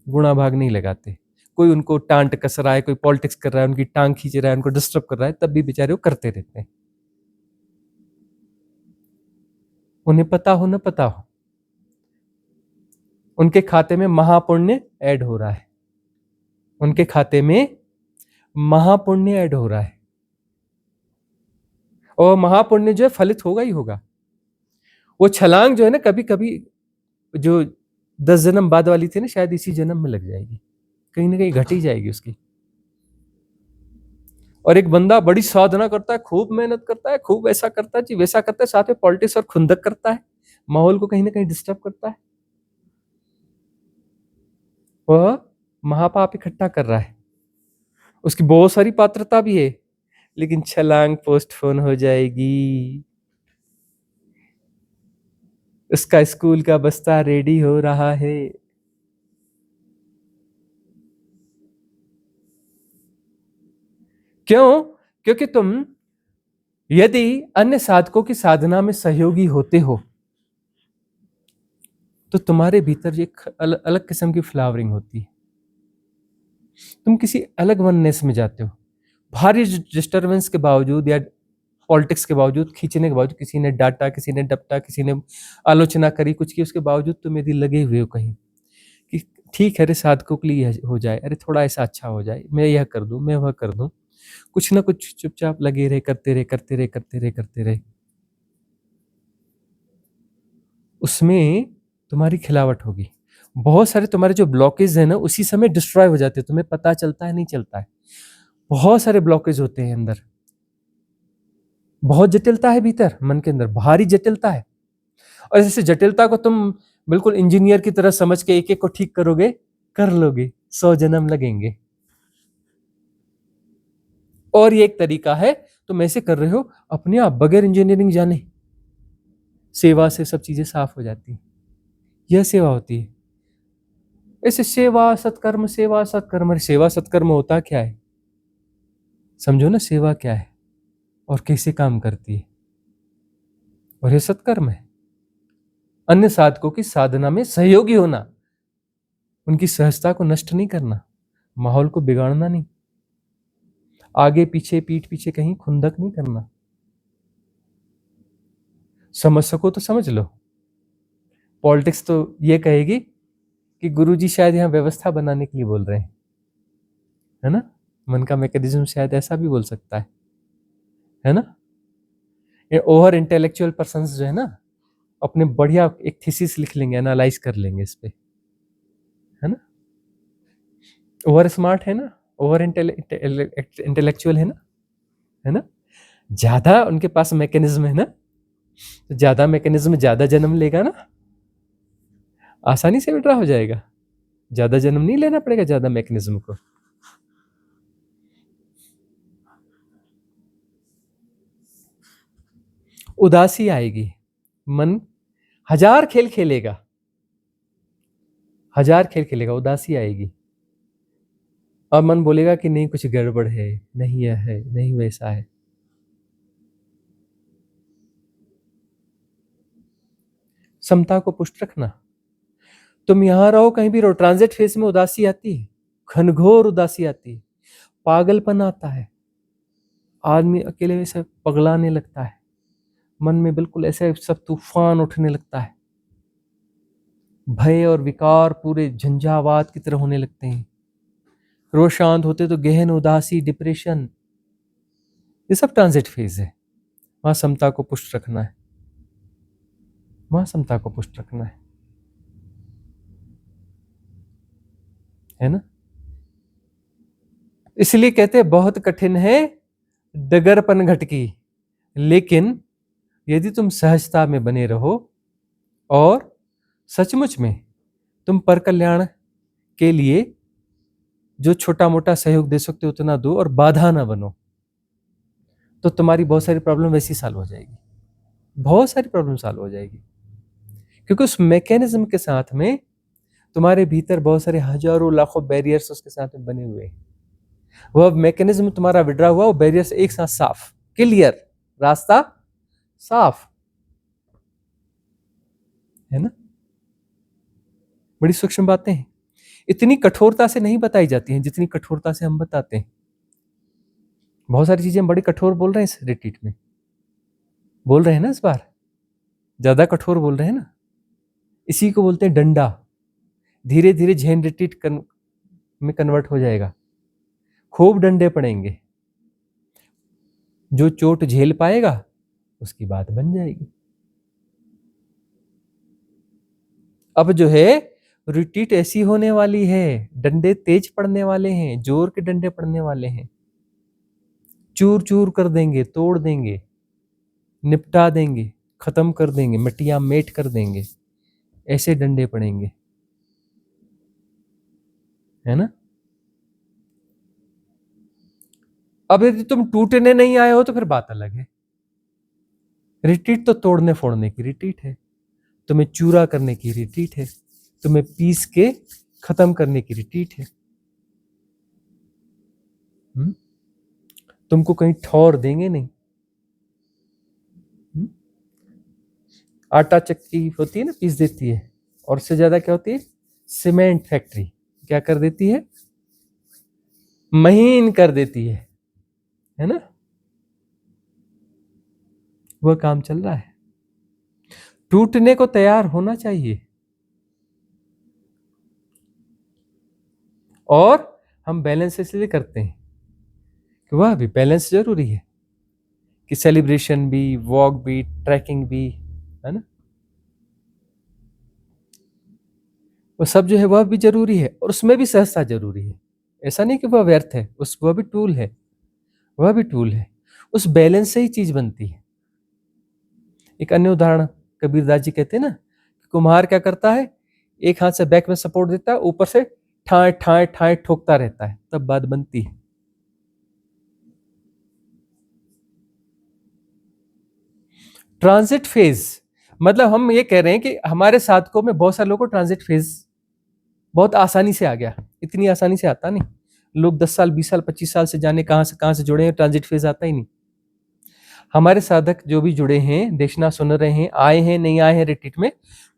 गुणा भाग नहीं लगाते। कोई उनको टांट कस रहा है, कोई पॉलिटिक्स कर रहा है, उनकी टांग खींच रहा है, उनको डिस्टर्ब कर रहा है, तब भी बेचारे वो करते रहते हैं। उन्हें पता हो न पता हो, उनके खाते में महापुण्य ऐड हो रहा है, उनके खाते में महापुण्य ऐड हो रहा है। और महापुण्य जो है फलित होगा ही होगा। वो छलांग जो है ना, कभी कभी जो 10 जन्म बाद वाली थी ना, शायद इसी जन्म में लग जाएगी, कहीं ना कहीं घट ही जाएगी उसकी। और एक बंदा बड़ी साधना करता है, खूब मेहनत करता है, खूब ऐसा करता है जी, वैसा करता है, साथ में पॉलिटिक्स और खुंदक करता है, माहौल को कहीं ना कहीं डिस्टर्ब करता है, वह महापाप इकट्ठा कर रहा है। उसकी बहुत सारी पात्रता भी है, लेकिन छलांग पोस्टपोन हो जाएगी। उसका स्कूल का बस्ता रेडी हो रहा है। क्यों? क्योंकि तुम यदि अन्य साधकों की साधना में सहयोगी होते हो तो तुम्हारे भीतर एक अलग किस्म की फ्लावरिंग होती है, तुम किसी अलग वननेस में जाते हो। भारी डिस्टरबेंस के बावजूद या पॉलिटिक्स के बावजूद, खींचने के बावजूद, किसी ने डांटा, किसी ने डपटा, किसी ने आलोचना करी, कुछ की, उसके बावजूद तुम यदि लगे हुए हो कहीं कि ठीक है, अरे साधकों के लिए हो जाए, अरे थोड़ा ऐसा अच्छा हो जाए, मैं यह कर दूं, मैं वह कर दूं, कुछ ना कुछ चुपचाप लगे रहे, करते रहे करते रहे करते रहे करते रहे, उसमें तुम्हारी खिलावट होगी। बहुत सारे तुम्हारे जो ब्लॉकेज है ना, उसी समय डिस्ट्रॉय हो जाते हैं, तुम्हें पता चलता है नहीं चलता है। बहुत सारे ब्लॉकेज होते हैं अंदर, बहुत जटिलता है भीतर मन के अंदर, भारी जटिलता है। और जैसे जटिलता को तुम बिल्कुल इंजीनियर की तरह समझ के एक एक को ठीक करोगे, कर लोगे, 100 जन्म लगेंगे। और ये एक तरीका है, तुम ऐसे कर रहे हो अपने आप बगैर इंजीनियरिंग जाने, सेवा से सब चीजें साफ हो जाती है। यह सेवा होती है। ऐसे सेवा सत्कर्म, सेवा सत्कर्म, सेवा सत्कर्म होता क्या है? समझो ना, सेवा क्या है और कैसे काम करती है। और यह सत्कर्म है, अन्य साधकों की साधना में सहयोगी होना, उनकी सहजता को नष्ट नहीं करना, माहौल को बिगाड़ना नहीं, आगे पीछे पीठ पीछे कहीं खुंदक नहीं करना। समझ सको तो समझ लो। पॉलिटिक्स तो ये कहेगी कि गुरुजी शायद यहाँ व्यवस्था बनाने के लिए बोल रहे हैं, है ना। मन का मैकेनिज्म शायद ऐसा भी बोल सकता है ना। ये ओवर इंटेलेक्चुअल पर्संस जो है ना, अपने बढ़िया एक थीसिस लिख लेंगे, एनालाइज कर लेंगे इस पे, है ना। ओवर स्मार्ट है ना, ओवर इंटेलेक्चुअल है ना, ज्यादा उनके पास मैकेनिज्म है ना, तो ज्यादा मैकेनिज्म ज्यादा जन्म लेगा ना। आसानी से विड्रॉ हो जाएगा, ज्यादा जन्म नहीं लेना पड़ेगा, ज्यादा मैकेनिज्म को। उदासी आएगी, मन हजार खेल खेलेगा, उदासी आएगी, और मन बोलेगा कि नहीं कुछ गड़बड़ है, नहीं यह है, नहीं वैसा है। समता को पुष्ट रखना। तुम यहां रहो, कहीं भी रहो, ट्रांजिट फेज में उदासी आती है, घनघोर उदासी आती है, पागलपन आता है, आदमी अकेले में से पगलाने लगता है, मन में बिल्कुल ऐसे सब तूफान उठने लगता है, भय और विकार पूरे झंझावात की तरह होने लगते हैं, रोज शांत होते तो गहन उदासी, डिप्रेशन, ये सब ट्रांजिट फेज है। वहां समता को पुष्ट रखना है, वहां समता को पुष्ट रखना है ना। इसलिए कहते हैं बहुत कठिन है डगरपन घटकी, लेकिन यदि तुम सहजता में बने रहो और सचमुच में तुम पर कल्याण के लिए जो छोटा मोटा सहयोग दे सकते हो उतना दो और बाधा ना बनो, तो तुम्हारी बहुत सारी प्रॉब्लम वैसी सॉल्व हो जाएगी, बहुत सारी प्रॉब्लम सॉल्व हो जाएगी, क्योंकि उस मैकेनिज्म के साथ में तुम्हारे भीतर बहुत सारे हजारों लाखों बैरियर्स उसके साथ में बने हुए हैं। वह मैकेनिज्म तुम्हारा विड्रा हुआ, वो बैरियर्स एक साथ साफ, क्लियर, रास्ता साफ है ना। बड़ी सूक्ष्म बातें हैं, इतनी कठोरता से नहीं बताई जाती हैं जितनी कठोरता से हम बताते हैं। बहुत सारी चीजें हम बड़ी कठोर बोल रहे हैं इस रिट्रीट में, बोल रहे हैं ना, इस बार ज्यादा कठोर बोल रहे हैं ना। इसी को बोलते हैं डंडा। धीरे धीरे झेन रिट्रीट में कन्वर्ट हो जाएगा, खूब डंडे पड़ेंगे, जो चोट झेल पाएगा उसकी बात बन जाएगी। अब जो है रिट्रीट ऐसी होने वाली है, डंडे तेज पड़ने वाले हैं, जोर के डंडे पड़ने वाले हैं, चूर चूर कर देंगे, तोड़ देंगे, निपटा देंगे, खत्म कर देंगे, मिट्टियां मेट कर देंगे, ऐसे डंडे पड़ेंगे, है ना। अब यदि तुम टूटने नहीं आए हो तो फिर बात अलग है। रिट्रीट तो तोड़ने फोड़ने की रिट्रीट है, तुम्हें चूरा करने की रिट्रीट है, तुम्हें पीस के खत्म करने की रिट्रीट है। तुमको कहीं ठौर देंगे नहीं। आटा चक्की होती है ना, पीस देती है, और उससे ज्यादा क्या होती है, सीमेंट फैक्ट्री क्या कर देती है, महीन कर देती है ना। वह काम चल रहा है, टूटने को तैयार होना चाहिए। और हम बैलेंस इसलिए करते हैं कि वह भी बैलेंस जरूरी है, कि सेलिब्रेशन भी, वॉक भी, ट्रैकिंग भी, है ना, वो सब जो है वह भी जरूरी है, और उसमें भी सहजता जरूरी है। ऐसा नहीं कि वह व्यर्थ है, वह भी टूल है, वह भी टूल है। उस बैलेंस से ही चीज बनती है। एक अन्य उदाहरण कबीरदास जी कहते हैं ना, कुम्हार क्या करता है, एक हाथ से बैक में सपोर्ट देता है, ऊपर से ठाए ठाए ठाए ठोकता रहता है, तब बात बनती है। ट्रांजिट फेज मतलब हम ये कह रहे हैं कि हमारे साधकों में बहुत सारे लोगों को ट्रांजिट फेज बहुत आसानी से आ गया। इतनी आसानी से आता नहीं, लोग 10 साल 20 साल 25 साल से जाने कहां से जुड़े हैं, ट्रांजिट फेज आता ही नहीं। हमारे साधक जो भी जुड़े हैं, देखना सुन रहे हैं, आए हैं नहीं आए हैं रिट्रीट में,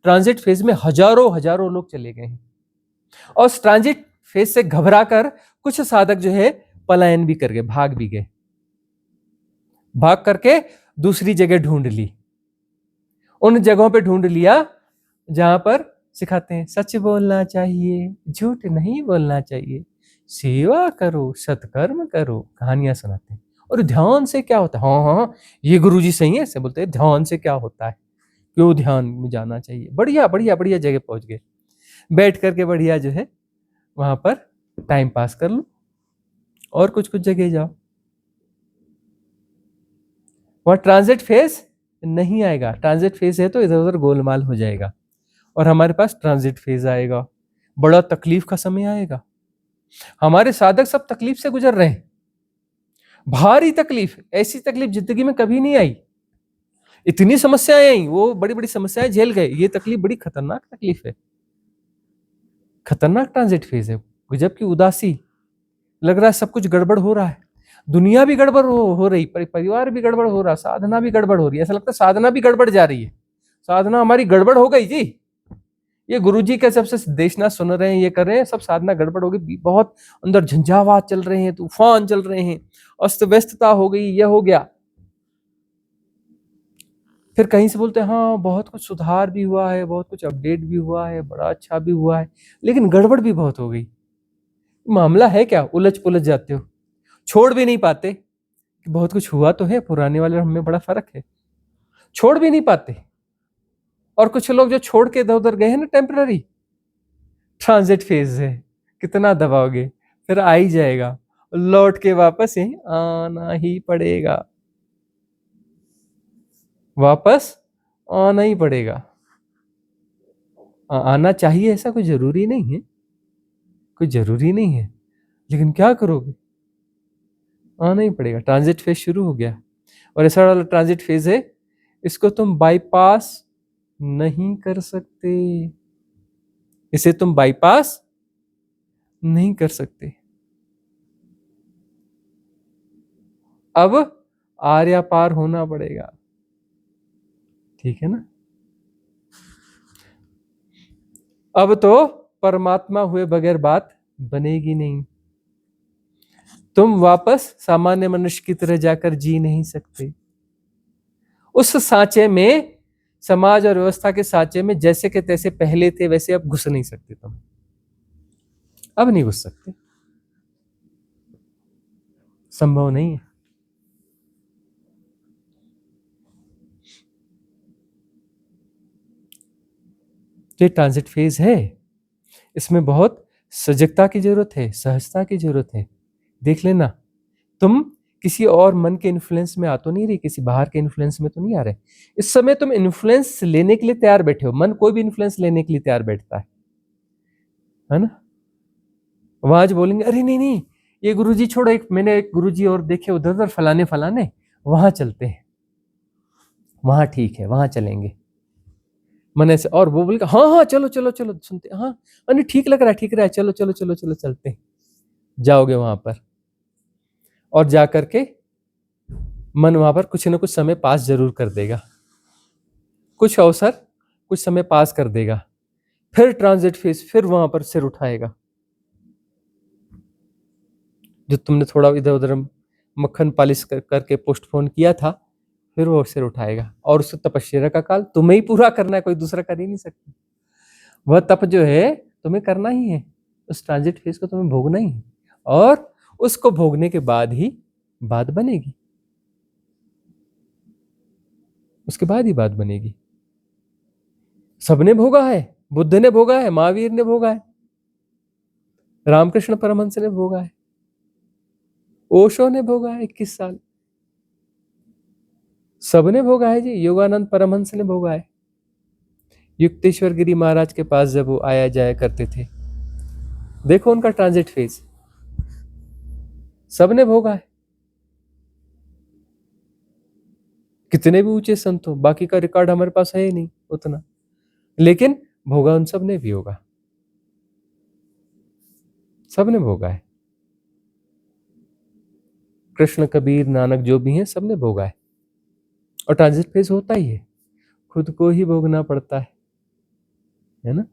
ट्रांजिट फेज में हजारों लोग चले गए हैं, और ट्रांजिट फेज से घबरा कर कुछ साधक जो है पलायन भी कर गए, भाग भी गए, भाग करके दूसरी जगह ढूंढ ली, उन जगहों पे ढूंढ लिया जहां पर सिखाते हैं सच बोलना चाहिए, झूठ नहीं बोलना चाहिए, सेवा करो, सत्कर्म करो, कहानियां सुनाते हैं। और ध्यान से क्या होता है, हाँ ये गुरुजी सही है, ऐसे बोलते हैं ध्यान से क्या होता है, क्यों ध्यान में जाना चाहिए। बढ़िया बढ़िया बढ़िया जगह पहुंच गए, बैठ करके बढ़िया जो है वहां पर टाइम पास कर लो, और कुछ जगह जाओ, वहां ट्रांजिट फेज नहीं आएगा। ट्रांजिट फेज है तो इधर उधर गोलमाल हो जाएगा, और हमारे पास ट्रांजिट फेज आएगा, बड़ा तकलीफ का समय आएगा। हमारे साधक सब तकलीफ से गुजर रहे हैं, भारी तकलीफ, ऐसी तकलीफ जिंदगी में कभी नहीं आई। इतनी समस्याएं आई, वो बड़ी बड़ी समस्याएं झेल गए, ये तकलीफ बड़ी खतरनाक तकलीफ है, खतरनाक ट्रांजिट फेज है। गजब की उदासी, लग रहा है सब कुछ गड़बड़ हो रहा है, दुनिया भी गड़बड़ हो रही, परिवार भी गड़बड़ हो रहा, साधना भी गड़बड़ हो रही है। ऐसा लगता है साधना भी गड़बड़ जा रही है, साधना हमारी गड़बड़ हो गई जी। ये गुरुजी के सबसे देशना सुन रहे हैं, ये कर रहे हैं, सब साधना गड़बड़ हो गई, बहुत अंदर झंझावात चल रहे हैं, तूफान चल रहे हैं, अस्त व्यस्तता हो गई, यह हो गया। फिर कहीं से बोलते हैं हाँ बहुत कुछ सुधार भी हुआ है, बहुत कुछ अपडेट भी हुआ है, बड़ा अच्छा भी हुआ है, लेकिन गड़बड़ भी बहुत हो गई। मामला है क्या? उलझ पुलझ जाते हो, छोड़ भी नहीं पाते कि बहुत कुछ हुआ तो है, पुराने वाले और हमें बड़ा फर्क है, छोड़ भी नहीं पाते। और कुछ लोग जो छोड़ के इधर उधर गए हैं ना, टेम्पररी ट्रांजिट फेज है, कितना दबाओगे, फिर आ ही जाएगा, लौट के वापस ही आना ही पड़ेगा, वापस आना ही पड़ेगा। आना चाहिए ऐसा कोई जरूरी नहीं है, कोई जरूरी नहीं है, लेकिन क्या करोगे, आना ही पड़ेगा। ट्रांजिट फेज शुरू हो गया, और ऐसा वाला ट्रांजिट फेज है, इसको तुम बाईपास नहीं कर सकते, इसे तुम बाईपास नहीं कर सकते। अब आर्या पार होना पड़ेगा, ठीक है ना। अब तो परमात्मा हुए बगैर बात बनेगी नहीं, तुम वापस सामान्य मनुष्य की तरह जाकर जी नहीं सकते। उस सांचे में, समाज और व्यवस्था के सांचे में जैसे के तैसे पहले थे वैसे अब घुस नहीं सकते तुम, अब नहीं घुस सकते, संभव नहीं है। ये ट्रांजिट फेज है, इसमें बहुत सजगता की जरूरत है, सहजता की जरूरत है। देख लेना, तुम किसी और मन के इन्फ्लुएंस में आ तो नहीं रही, किसी बाहर के इन्फ्लुएंस में तो नहीं आ रहे। इस समय तुम इन्फ्लुएंस लेने के लिए तैयार बैठे हो, मन कोई भी इन्फ्लुएंस लेने के लिए तैयार बैठता है ना। वहां आज बोलेंगे अरे नहीं नहीं ये गुरुजी छोड़ो, मैंने एक गुरुजी और देखे उधर उधर फलाने फलाने, वहां चलते हैं, वहां ठीक है, वहां चलेंगे मन ऐसे। और वो बोलेगा हाँ हाँ चलो चलो चलो, सुनते हाँ अरे ठीक लग रहा है, चलो चलो चलो चलो चलते हैं। जाओगे वहां पर, और जाकर के मन वहां पर कुछ ना कुछ समय पास जरूर कर देगा, कुछ अवसर कुछ समय पास कर देगा, फिर ट्रांजिट फेज, फिर वहां पर सिर उठाएगा। जो तुमने थोड़ा इधर उधर मक्खन पालिश करके पोस्टपोन किया था, फिर वो सिर उठाएगा। और उस तपस्या का काल तुम्हें ही पूरा करना है, कोई दूसरा कर ही नहीं सकता। वह तप जो है तुम्हें करना ही है, उस ट्रांजिट फेज को तुम्हें भोगना ही है, और उसको भोगने के बाद ही बात बनेगी, उसके बाद ही बात बनेगी। सबने भोगा है, बुद्ध ने भोगा है, महावीर ने भोगा है, रामकृष्ण परमहंस ने भोगा है, ओशो ने भोगा है 21 साल, सबने भोगा है जी। योगानंद परमहंस ने भोगा है, युक्तेश्वर गिरी महाराज के पास जब वो आया जाया करते थे, देखो उनका ट्रांजिट फेज, सबने भोगा है। कितने भी ऊंचे संत हो, बाकी का रिकॉर्ड हमारे पास है ही नहीं उतना, लेकिन भोगा उन सब ने भी होगा, सबने भोगा है। कृष्ण, कबीर, नानक जो भी हैं सबने भोगा है। और ट्रांजिट फेज होता ही है, खुद को ही भोगना पड़ता है ना।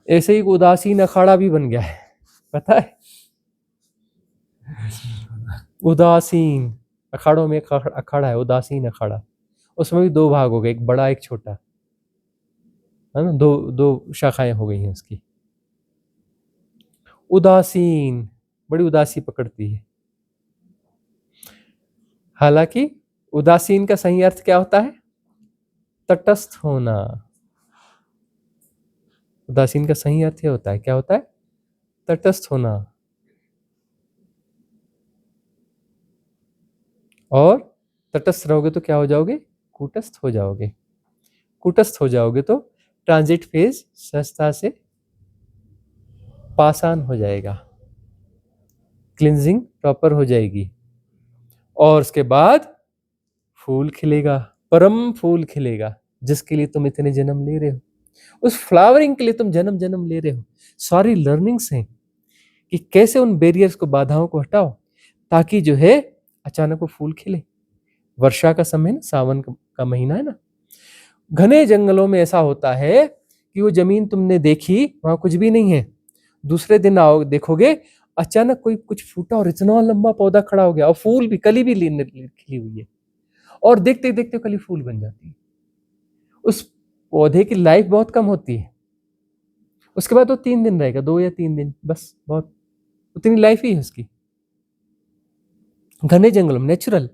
ऐसे ही उदासीन अखाड़ा भी बन गया है, पता है, उदासीन अखाड़ों में एक अखाड़ा है, उदासीन अखाड़ा, उसमें भी दो भाग हो गए, एक बड़ा एक छोटा, है ना, दो दो शाखाएं हो गई हैं उसकी। उदासीन, बड़ी उदासी पकड़ती है। हालांकि उदासीन का सही अर्थ क्या होता है? तटस्थ होना। उदासीन का सही अर्थ ये होता है, क्या होता है? तटस्थ होना। और तटस्थ रहोगे तो क्या हो जाओगे? कूटस्थ हो जाओगे। कूटस्थ हो जाओगे तो ट्रांजिट फेज सहजता से पासान हो जाएगा, क्लिंजिंग प्रॉपर हो जाएगी, और उसके बाद फूल खिलेगा, परम फूल खिलेगा, जिसके लिए तुम इतने जन्म ले रहे हो। उस फ्लावरिंग के लिए तुम जन्म जन्म ले रहे हो। सारी लर्निंग्स हैं कि कैसे उन बैरियर्स को, बाधाओं को हटाओ, ताकि जो है अचानक वो फूल खिले। वर्षा का समय है ना, सावन का महीना है ना, घने जंगलों में ऐसा होता है कि वो जमीन तुमने देखी, वहां कुछ भी नहीं है, दूसरे दिन आओ देखोगे अचानक कोई कुछ फूटा और इतना लंबा पौधा खड़ा हो गया, और फूल भी, कली भी खिली हुई है, और देखते देखते कली फूल बन जाती है। उस पौधे की लाइफ बहुत कम होती है, उसके बाद वो 3 दिन रहेगा, 2 या 3 दिन बस, बहुत उतनी लाइफ ही है उसकी। घने जंगलों में नेचुरल,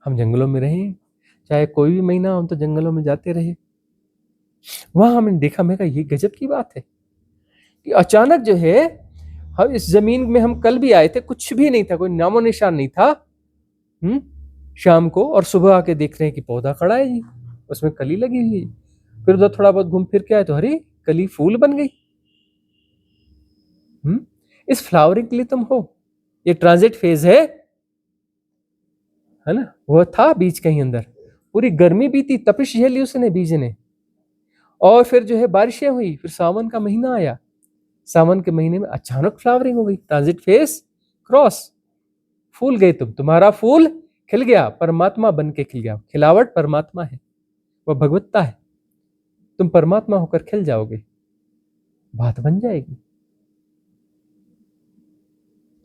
हम जंगलों में रहे, चाहे कोई भी महीना हम तो जंगलों में जाते रहे। वहां हमने देखा, मैं कहा ये गजब की बात है कि अचानक जो है, हम इस जमीन में, हम कल भी आए थे, कुछ भी नहीं था, कोई नामो निशान नहीं था, शाम को, और सुबह आके देख रहे हैं कि पौधा खड़ा है जी, उसमें कली लगी हुई है। फिर उधर थोड़ा बहुत घूम फिर के आए तो अरे कली फूल बन गई। इस फ्लावरिंग के लिए तुम हो, ये ट्रांजिट फेज है ना। वो था बीज कहीं अंदर, पूरी गर्मी बीती, तपिश झेली उसने, बीज ने, और फिर जो है बारिशें हुई, फिर सावन का महीना आया, सावन के महीने में अचानक फ्लावरिंग हो गई, ट्रांजिट फेज क्रॉस, फूल गए तुम, तुम्हारा फूल खिल गया, परमात्मा बन के खिल गया। खिलावट परमात्मा है, वह भगवत्ता है, तुम परमात्मा होकर खिल जाओगे, बात बन जाएगी।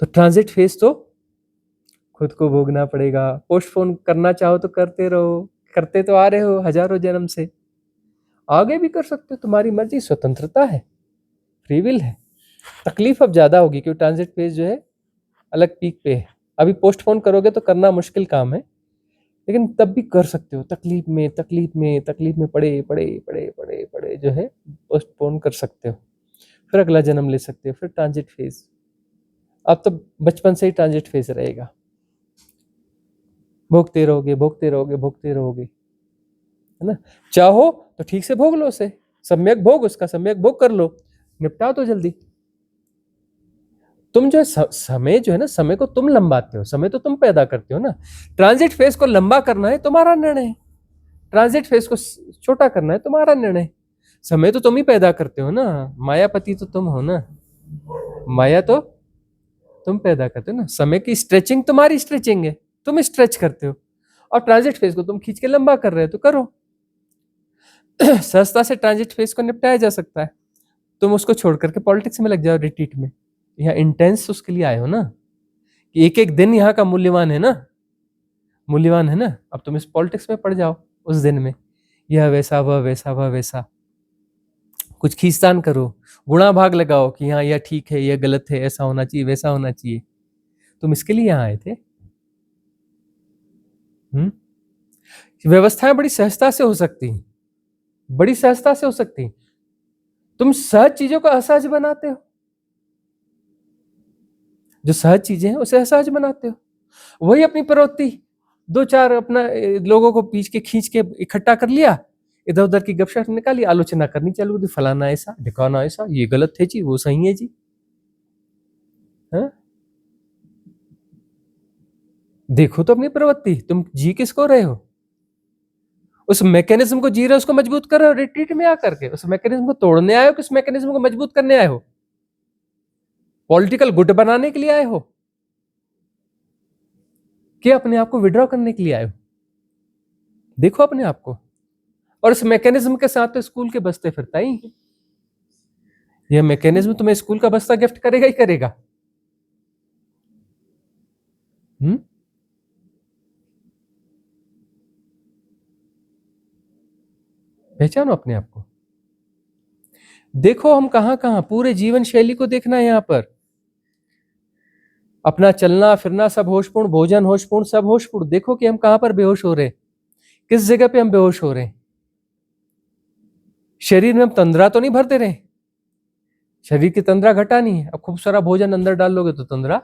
तो ट्रांजिट फेज तो खुद को भोगना पड़ेगा। पोस्टपोन करना चाहो तो करते रहो, करते तो आ रहे हो हजारों जन्म से, आगे भी कर सकते हो, तुम्हारी मर्जी, स्वतंत्रता है, फ्री विल है। तकलीफ अब ज्यादा होगी क्योंकि ट्रांजिट फेज जो है अलग पीक पे है। अभी पोस्टपोन करोगे तो करना मुश्किल काम है, लेकिन तब भी कर सकते हो, तकलीफ में तकलीफ में तकलीफ में पड़े पड़े पड़े पड़े पड़े जो है पोस्टपोन कर सकते हो, फिर अगला जन्म ले सकते हो, फिर ट्रांजिट फेज। अब तो बचपन से ही ट्रांजिट फेज रहेगा, भोगते रहोगे भोगते रहोगे भोगते रहोगे, है ना। चाहो तो ठीक से भोग लो उसे, सम्यक भोग, उसका सम्यक भोग कर लो, निपटा दो जल्दी। तुम जो है समय जो है ना, समय को तुम लंबाते हो, समय तो तुम पैदा करते हो ना। ट्रांजिट फेज को लंबा करना है तुम्हारा निर्णय है, ट्रांजिट फेज को छोटा करना है तुम्हारा निर्णय। समय तो तुम ही पैदा करते हो ना, मायापति तो तुम हो ना, माया तो तुम पैदा करते हो ना। समय की स्ट्रेचिंग तुम्हारी स्ट्रेचिंग है, तुम स्ट्रेच करते हो, और ट्रांजिट फेज को तुम खींच के लंबा कर रहे हो तो करो। सहजता से ट्रांजिट फेज को निपटाया जा सकता है। तुम उसको छोड़ करके पॉलिटिक्स में लग जाओ, रिट्रीट में। यहाँ इंटेंस उसके लिए आए हो ना, कि एक एक दिन यहाँ का मूल्यवान है ना, मूल्यवान है ना। अब तुम इस पॉलिटिक्स में पड़ जाओ उस दिन में, यह वैसा वह वैसा वह वैसा, कुछ खींचतान करो, गुणा भाग लगाओ कि हाँ यह ठीक है, यह गलत है, ऐसा होना चाहिए, वैसा होना चाहिए। तुम इसके लिए यहाँ आए थे। व्यवस्थाएं बड़ी सहजता से हो सकती हैं, बड़ी सहजता से हो सकती हैं। तुम सहज चीजों को असहज बनाते हो, जो सहज चीजें हैं उसे असहज बनाते हो। वही अपनी प्रवृत्ति, 2-4 अपना लोगों को पीछ के खींच के इकट्ठा कर लिया, इधर उधर की गपशप निकाली, आलोचना करनी चालू कर दी, फलाना ऐसा, ढिकाना ऐसा, ये गलत है जी, वो सही है जी। हाँ? देखो तो अपनी प्रवृत्ति, तुम जी किसको रहे हो, उस मैकेनिज्म को जी रहे हो, उसको मजबूत कर रहे हो रिट्रीट में आकर के। उस मैकेनिज्म को तोड़ने आए हो कि उस मैकेनिज्म को मजबूत करने आए हो, पॉलिटिकल गुट बनाने के लिए आए हो कि अपने आप को विड्रॉ करने के लिए आए हो? देखो अपने आप को। और इस मैकेनिज्म के साथ तो स्कूल के बस्ते फिरता ही है। यह मैकेनिज्म तुम्हें स्कूल का बस्ता गिफ्ट करेगा ही करेगा। पहचानो अपने आप को, देखो हम कहां कहां, पूरे जीवन शैली को देखना है यहां पर। अपना चलना फिरना सब होशपूर्ण, भोजन होशपूर्ण, सब होशपूर्ण। देखो कि हम कहां पर बेहोश हो रहे हैं, किस जगह पे हम बेहोश हो रहे हैं। शरीर में हम तंद्रा तो नहीं भरते रहे, शरीर की तंद्रा घटानी है। अब खूब सारा भोजन अंदर डाल लोगे तो तंद्रा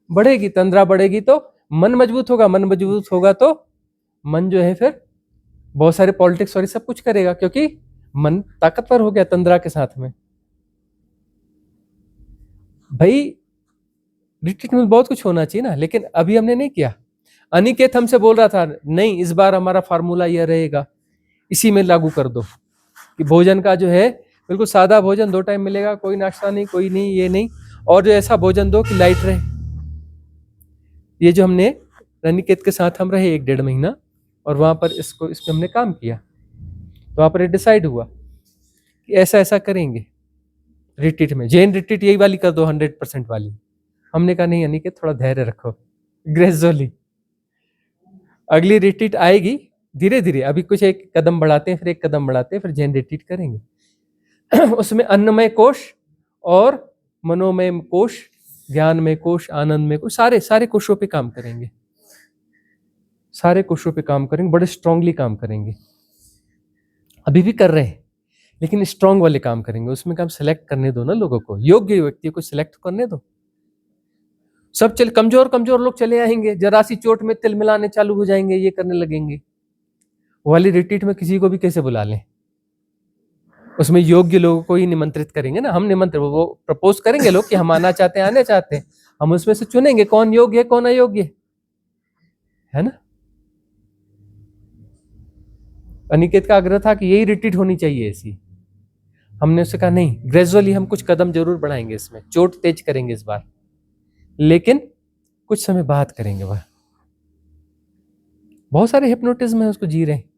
बढ़ेगी, तंद्रा बढ़ेगी तो मन मजबूत होगा, मन मजबूत होगा तो मन जो है फिर बहुत सारे पॉलिटिक्स और सब कुछ करेगा, क्योंकि मन ताकतवर हो गया तंद्रा के साथ में। भाई रिट्रीट में बहुत कुछ होना चाहिए ना, लेकिन अभी हमने नहीं किया। अनिकेत हमसे बोल रहा था, नहीं इस बार हमारा फार्मूला यह रहेगा, इसी में लागू कर दो कि भोजन का जो है बिल्कुल सादा भोजन, 2 टाइम मिलेगा, कोई नाश्ता नहीं, कोई नहीं, ये नहीं, और जो ऐसा भोजन दो कि लाइट रहे। ये जो हमने अनिकेत के साथ हम रहे 1-1.5 महीना, और वहां पर इस पे हमने काम किया, तो वहां पर डिसाइड हुआ कि ऐसा ऐसा करेंगे रिट्रीट में। जैन रिट्रीट यही वाली कर दो, 100% वाली। हमने कहा नहीं अनिकेत, थोड़ा धैर्य रखो, ग्रेजुअली अगली रिट्रीट आएगी, धीरे धीरे, अभी कुछ एक कदम बढ़ाते हैं, फिर एक कदम बढ़ाते हैं, फिर जैन रिट्रीट करेंगे। उसमें अन्नमय कोश और मनोमय कोश, ज्ञानमय कोश, आनंदमय कोश, सारे कोशों पे काम करेंगे, सारे कोशों पे काम करेंगे, बड़े स्ट्रांगली काम करेंगे। अभी भी कर रहे हैं, लेकिन स्ट्रांग वाले काम करेंगे। उसमें काम सेलेक्ट करने दो ना लोगों को, योग्य व्यक्ति को सिलेक्ट करने दो। सब चल कमजोर लोग चले आएंगे, जरा सी चोट में तिल मिलाने चालू हो जाएंगे, ये करने लगेंगे। वाली रिट्रीट में किसी को भी कैसे बुला लें? उसमें योग्य लोगों को ही निमंत्रित करेंगे ना, हम निमंत्रित, वो प्रपोज करेंगे लोग कि हम आना चाहते हैं, आने चाहते हैं, हम उसमें से चुनेंगे कौन योग्य है कौन अयोग्य है ना। अनिकेत का आग्रह था कि यही रिट्रीट होनी चाहिए ऐसी। हमने उससे कहा नहीं, ग्रेजुअली हम कुछ कदम जरूर बढ़ाएंगे, इसमें चोट तेज करेंगे इस बार, लेकिन कुछ समय बाद करेंगे। वह बहुत सारे हिप्नोटिज्म है, उसको जी रहे हैं,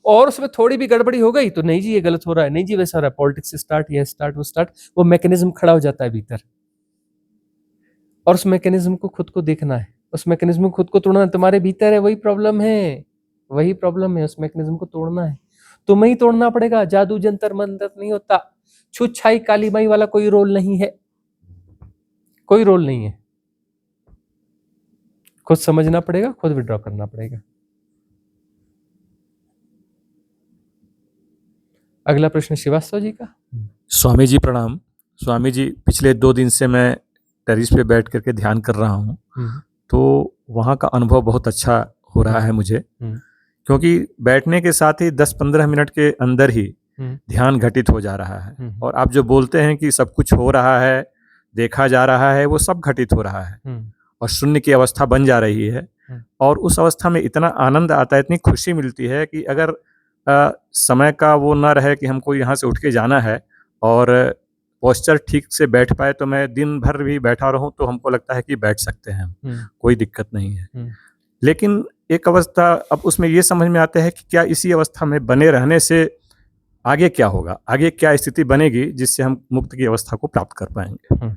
और उसमें थोड़ी भी गड़बड़ी हो गई तो नहीं जी ये गलत हो रहा है, नहीं जी वैसा हो रहा है, पॉलिटिक्स स्टार्ट, ये स्टार्ट, वो स्टार्ट, वो मैकेनिज्म खड़ा हो जाता है भीतर। और उस मैकेनिज्म को खुद को देखना है, उस मैकेनिज्म को खुद को तोड़ना है। तुम्हारे भीतर है, वही प्रॉब्लम है, वही प्रॉब्लम है, उस मैकेनिज्म को तोड़ना है, तुम्हें ही तोड़ना पड़ेगा। जादू जंतर मंतर नहीं होता, छूत छाई काली माई वाला कोई रोल नहीं है, कोई रोल नहीं है। खुद समझना पड़ेगा, खुद विड्रॉ करना पड़ेगा। अगला प्रश्न श्रीवास्तव जी का। स्वामी जी प्रणाम। स्वामी जी, पिछले 2 दिन से मैं टेरिस पे बैठ करके ध्यान कर रहा हूँ, तो वहाँ का अनुभव बहुत अच्छा हो रहा है मुझे, क्योंकि बैठने के साथ ही 10-15 मिनट के अंदर ही ध्यान घटित हो जा रहा है। और आप जो बोलते हैं कि सब कुछ हो रहा है, देखा जा रहा है, वो सब घटित हो रहा है और शून्य की अवस्था बन जा रही है। और उस अवस्था में इतना आनंद आता है, इतनी खुशी मिलती है कि अगर समय का वो ना रहे कि हमको यहाँ से उठ के जाना है और पोस्चर ठीक से बैठ पाए, तो मैं दिन भर भी बैठा रहूं तो हमको लगता है कि बैठ सकते हैं, कोई दिक्कत नहीं है। लेकिन एक अवस्था, अब उसमें ये समझ में आता है कि क्या इसी अवस्था में बने रहने से आगे क्या होगा, आगे क्या स्थिति बनेगी जिससे हम मुक्त की अवस्था को प्राप्त कर पाएंगे।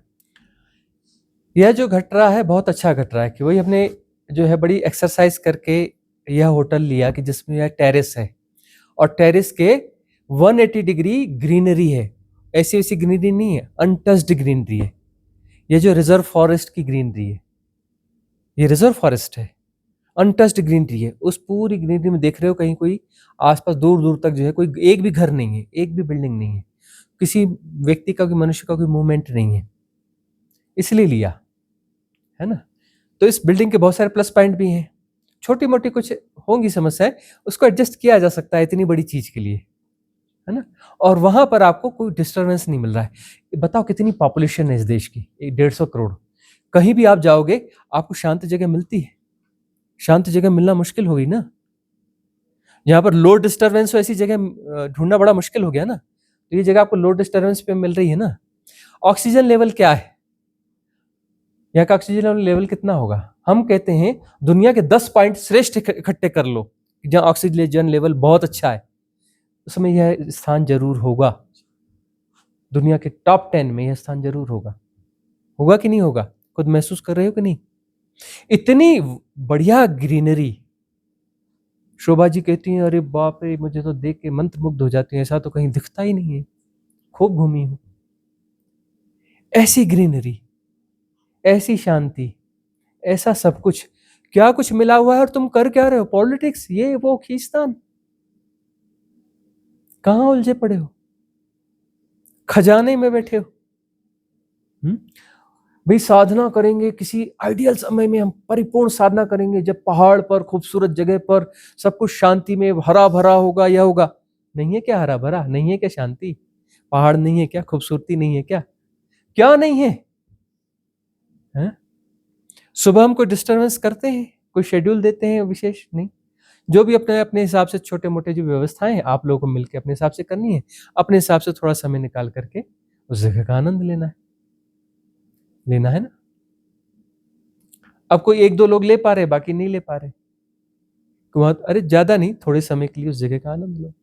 यह जो घट रहा है बहुत अच्छा घट रहा है कि वही हमने जो है बड़ी एक्सरसाइज करके यह होटल लिया कि जिसमें यह टेरेस है, और टेरेस के 180 डिग्री ग्रीनरी है। ऐसी वैसी ग्रीनरी नहीं है, अनटच्ड ग्रीनरी है। ये जो रिजर्व फॉरेस्ट की ग्रीनरी है, ये रिजर्व फॉरेस्ट है, अनटच्ड ग्रीनरी है। उस पूरी ग्रीनरी में देख रहे हो कहीं कोई आसपास दूर दूर तक जो है कोई एक भी घर नहीं है, एक भी बिल्डिंग नहीं है, किसी व्यक्ति का, मनुष्य का कोई मूवमेंट नहीं है, इसलिए लिया है ना। तो इस बिल्डिंग के बहुत सारे प्लस पॉइंट भी हैं, छोटी मोटी कुछ होंगी समस्याएं, उसको एडजस्ट किया जा सकता है इतनी बड़ी चीज के लिए, है ना। और वहां पर आपको कोई डिस्टर्बेंस नहीं मिल रहा है। बताओ कितनी पॉपुलेशन है इस देश की, 150 करोड़। कहीं भी आप जाओगे आपको शांत जगह मिलती है, शांत जगह मिलना मुश्किल होगी ना। यहाँ पर लो डिस्टर्बेंस हो ऐसी जगह ढूंढना बड़ा मुश्किल हो गया ना, तो ये जगह आपको लो डिस्टर्बेंस पे मिल रही है ना। ऑक्सीजन लेवल क्या है, यहाँ का ऑक्सीजन लेवल कितना होगा? हम कहते हैं दुनिया के 10 पॉइंट श्रेष्ठ इकट्ठे कर लो जहाँ ऑक्सीजन लेवल बहुत अच्छा है, उसमें यह स्थान जरूर होगा। दुनिया के टॉप 10 में यह स्थान जरूर होगा। होगा कि नहीं होगा? खुद महसूस कर रहे हो कि नहीं? इतनी बढ़िया ग्रीनरी। शोभा जी कहती हैं अरे बाप रे, मुझे तो देख के मंत्रमुग्ध हो जाती है, ऐसा तो कहीं दिखता ही नहीं है, खूब घूमी हूं। ऐसी ग्रीनरी, ऐसी शांति, ऐसा सब कुछ, क्या कुछ मिला हुआ है और तुम कर क्या रहे हो? पॉलिटिक्स, ये वो खींचतान। कहां उलझे पड़े हो? खजाने में बैठे हो। भाई साधना करेंगे, किसी आइडियल समय में हम परिपूर्ण साधना करेंगे, जब पहाड़ पर खूबसूरत जगह पर सब कुछ शांति में हरा भरा होगा, यह होगा। नहीं है क्या हरा भरा? नहीं है क्या शांति? पहाड़ नहीं है क्या? खूबसूरती नहीं है क्या? क्या नहीं है? हैं? सुबह हम कोई डिस्टर्बेंस करते हैं, कोई शेड्यूल देते हैं विशेष? नहीं। जो भी अपने अपने हिसाब से छोटे मोटे जो व्यवस्थाएं हैं, आप लोगों को मिलकर अपने हिसाब से करनी है, अपने हिसाब से थोड़ा समय निकाल करके उस जगह का आनंद लेना है ना। अब कोई एक दो लोग ले पा रहे, बाकी नहीं ले पा रहे, तो वहां अरे ज्यादा नहीं, थोड़े समय के लिए उस जगह का आनंद लो।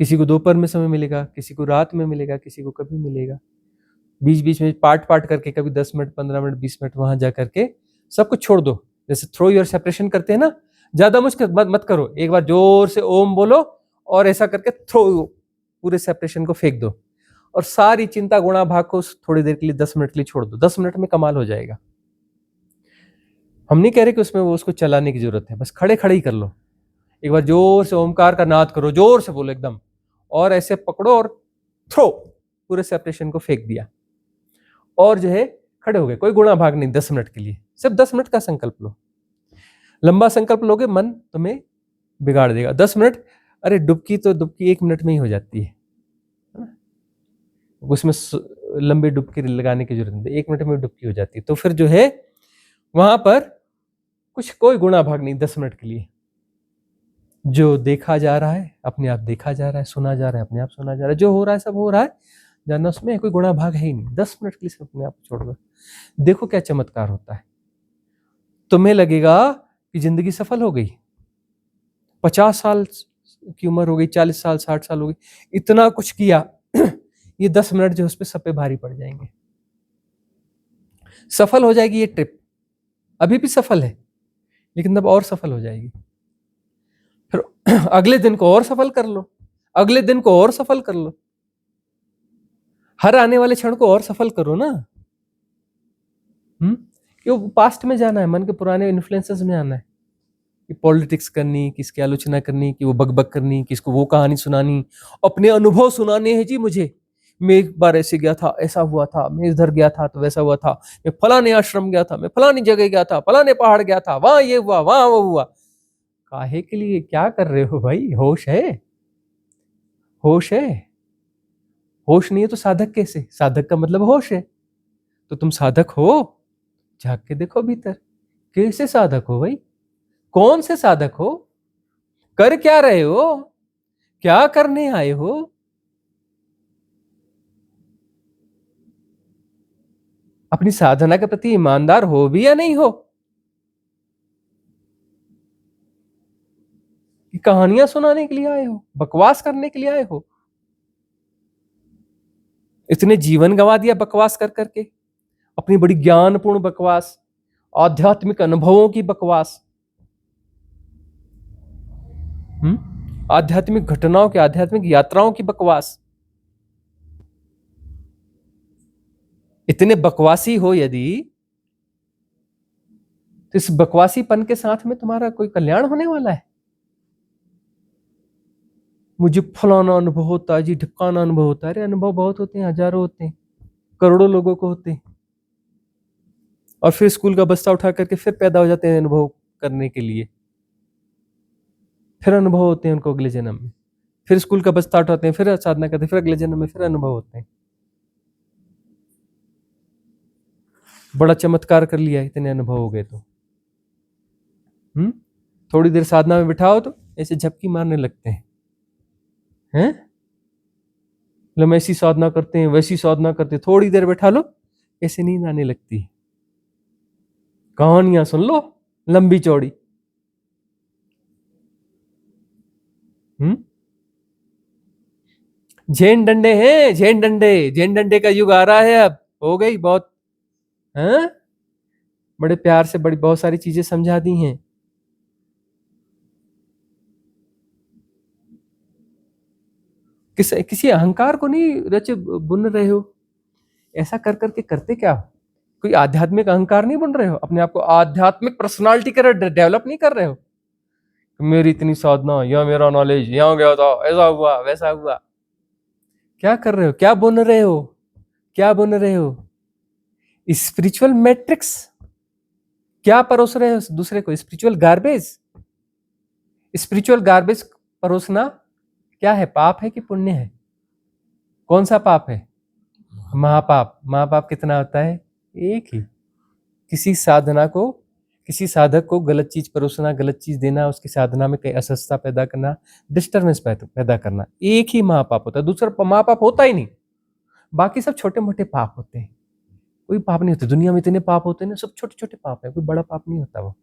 किसी को दोपहर में समय मिलेगा, किसी को रात में मिलेगा, किसी को कभी मिलेगा। बीच बीच में पार्ट करके कभी 10 मिनट, 15 मिनट, 20 मिनट वहां जा करके सब कुछ छोड़ दो। जैसे थ्रो योर सेपरेशन करते हैं ना, ज्यादा मुश्किल मत करो। एक बार जोर से ओम बोलो और ऐसा करके थ्रो, पूरे सेपरेशन को फेंक दो, और सारी चिंता गुणा भाग को थोड़ी देर के लिए 10 मिनट के लिए छोड़ दो। 10 मिनट में कमाल हो जाएगा। हम नहीं कह रहे कि उसमें वो उसको चलाने की जरूरत है, बस खड़े खड़े ही कर लो। एक बार जोर से ओमकार का नाद करो, जोर से बोलो एकदम, और ऐसे पकड़ो और थ्रो, पूरे सेपरेशन को फेंक दिया, और जो है खड़े हो गए। कोई गुणा भाग नहीं, 10 मिनट के लिए, सिर्फ 10 मिनट का संकल्प लो। लंबा संकल्प लोगे मन तुम्हें बिगाड़ देगा। 10 मिनट, अरे डुबकी 1 मिनट में ही हो जाती है, उसमें लंबी डुबकी लगाने की जरूरत नहीं, 1 मिनट में डुबकी हो जाती है। तो फिर जो है वहां पर कोई गुणा भाग नहीं, 10 मिनट के लिए। जो देखा जा रहा है अपने आप देखा जा रहा है, सुना जा रहा है अपने आप सुना जा रहा है, जो हो रहा है सब हो रहा है, जानना उसमें कोई गुणा भाग है ही नहीं। 10 मिनट के लिए सब अपने आप छोड़ दो, देखो क्या चमत्कार होता है। तुम्हें लगेगा कि जिंदगी सफल हो गई, 50 साल की उम्र हो गई, 40 साल, 60 साल हो गई, इतना कुछ किया, ये 10 मिनट जो उस पर सब पे भारी पड़ जाएंगे। सफल हो जाएगी ये ट्रिप, अभी भी सफल है, लेकिन अब और सफल हो जाएगी। फिर अगले दिन को और सफल कर लो, अगले दिन को और सफल कर लो, हर आने वाले क्षण को और सफल करो ना। क्यों पास्ट में जाना है, मन के पुराने इन्फ्लुएंसेस में आना है, कि पॉलिटिक्स करनी, किसकी आलोचना करनी, कि वो बकबक करनी, किसको वो कहानी सुनानी, अपने अनुभव सुनाने हैं। जी मुझे, मैं एक बार ऐसे गया था, ऐसा हुआ था, मैं इधर गया था तो वैसा हुआ था, मैं फलाने आश्रम गया था, मैं फलानी जगह गया था, फलाने पहाड़ गया था, वहां ये हुआ, वहां वो हुआ। काहे के लिए, क्या कर रहे हो भाई? होश है? होश है? होश नहीं है तो साधक कैसे? साधक का मतलब होश है, तो तुम साधक हो? झांक के देखो भीतर, कैसे साधक हो भाई? कौन से साधक हो? कर क्या रहे हो? क्या करने आए हो? अपनी साधना के प्रति ईमानदार हो भी या नहीं हो? कहानियां सुनाने के लिए आए हो? बकवास करने के लिए आए हो? इतने जीवन गंवा दिया बकवास कर करके, अपनी बड़ी ज्ञानपूर्ण बकवास, आध्यात्मिक अनुभवों की बकवास, आध्यात्मिक घटनाओं की, आध्यात्मिक यात्राओं की बकवास। इतने बकवासी हो यदि, तो इस बकवासीपन के साथ में तुम्हारा कोई कल्याण होने वाला है? मुझे फलाना अनुभव होता है जी, ढिकाना अनुभव होता है। अरे अनुभव बहुत होते हैं, हजारों होते हैं, करोड़ों लोगों को होते हैं, और फिर स्कूल का बस्ता उठा करके फिर पैदा हो जाते हैं अनुभव करने के लिए, फिर अनुभव होते हैं उनको अगले जन्म में, फिर स्कूल का बस्ता उठाते हैं, फिर साधना करते हैं, फिर अगले जन्म में फिर अनुभव होते हैं। बड़ा चमत्कार कर लिया, इतने अनुभव हो गए तो थोड़ी देर साधना में बिठाओ तो ऐसे झपकी मारने लगते हैं। हम ऐसी साधना करते हैं, वैसी साधना करते हैं, थोड़ी देर बैठा लो ऐसे नींद आने लगती है। कहानियां सुन लो लंबी चौड़ी। जैन डंडे हैं, जैन डंडे का युग आ रहा है अब, हो गई बहुत। बड़े प्यार से बड़ी बहुत सारी चीजें समझा दी हैं। किसी अहंकार को नहीं रचे बुन रहे हो, ऐसा कर करके करते क्या हो? कोई आध्यात्मिक अहंकार नहीं बन रहे हो, अपने आप को आध्यात्मिक पर्सनालिटी कर डेवलप नहीं कर रहे हो। मेरी इतनी साधना, या मेरा नॉलेज, यहाँ गया था, ऐसा हुआ वैसा हुआ। क्या कर रहे हो? क्या बुन रहे हो? क्या बुन रहे हो? स्पिरिचुअल मैट्रिक्स क्या परोस रहे हो दूसरे को? Spiritual garbage. स्पिरिचुअल गार्बेज परोसना क्या है? पाप है कि पुण्य है? कौन सा पाप है? महापाप। महापाप कितना होता है? एक ही। किसी साधक को गलत चीज परोसना, गलत चीज देना, उसकी साधना में कहीं असहजता पैदा करना, डिस्टर्बेंस पैदा करना, एक ही महापाप होता है। दूसरा महापाप होता ही नहीं। बाकी सब छोटे मोटे पाप होते हैं। कोई पाप नहीं होते दुनिया में, इतने पाप होते हैं ना, सब छोटे छोटे पाप है, कोई बड़ा पाप नहीं होता। वो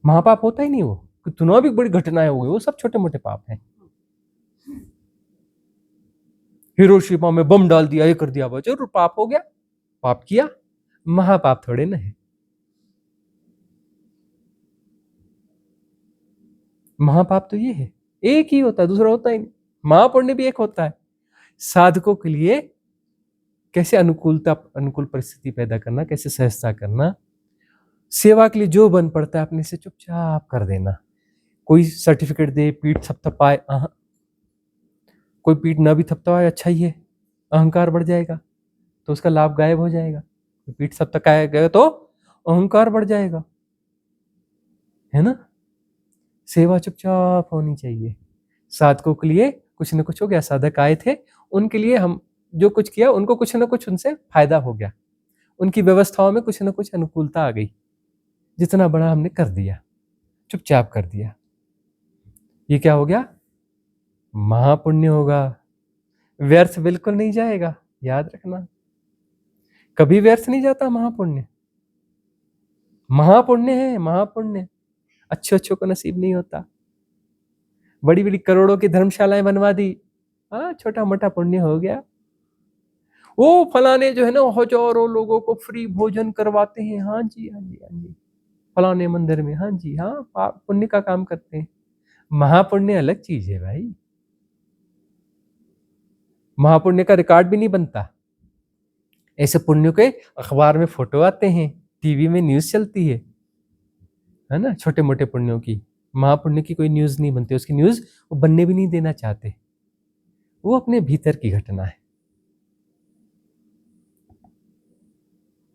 महापाप होता ही नहीं। वो कितना भी बड़ी घटनाएं हो गई, वो सब छोटे मोटे पाप है। हिरोशिमा में बम डाल दिया, ये कर दिया, वो जरूर पाप हो गया, पाप किया। महापाप थोड़े ना है। महापाप तो ये है, एक ही होता है, दूसरा होता ही नहीं। महापुण्य भी एक होता है। साधकों के लिए कैसे अनुकूल परिस्थिति पैदा करना, कैसे सहजता करना, सेवा के लिए जो बन पड़ता है अपने से चुपचाप कर देना। कोई सर्टिफिकेट दे, पीठ थपथपाए, कोई पीठ ना भी थपथपाए अच्छा ही है, अहंकार बढ़ जाएगा तो उसका लाभ गायब हो जाएगा। पीठ थपथपाया गया तो अहंकार बढ़ जाएगा, है ना। सेवा चुपचाप होनी चाहिए। साधकों के लिए कुछ न कुछ हो गया। साधक आए थे, उनके लिए हम जो कुछ किया, उनको कुछ न कुछ उनसे फायदा हो गया। उनकी व्यवस्थाओं में कुछ न कुछ अनुकूलता आ गई। जितना बड़ा हमने कर दिया, चुपचाप कर दिया, ये क्या हो गया? महापुण्य होगा। व्यर्थ बिल्कुल नहीं जाएगा, याद रखना। कभी व्यर्थ नहीं जाता महापुण्य। महापुण्य है, महापुण्य। अच्छों को नसीब नहीं होता। बड़ी बड़ी करोड़ों की धर्मशालाएं बनवा दी, छोटा मोटा पुण्य हो गया। वो फलाने जो है ना, हजारों लोगों को फ्री भोजन करवाते हैं, हाँ जी हाँ जी हाँ जी, फलाने मंदिर में, हाँ जी हाँ, पुण्य का काम करते हैं। महापुण्य अलग चीज है भाई। महापुण्य का रिकॉर्ड भी नहीं बनता। ऐसे पुण्यों के अखबार में फोटो आते हैं, टीवी में न्यूज चलती है ना, छोटे मोटे पुण्यों की। महापुण्य की कोई न्यूज नहीं बनती, उसकी न्यूज वो बनने भी नहीं देना चाहते। वो अपने भीतर की घटना है,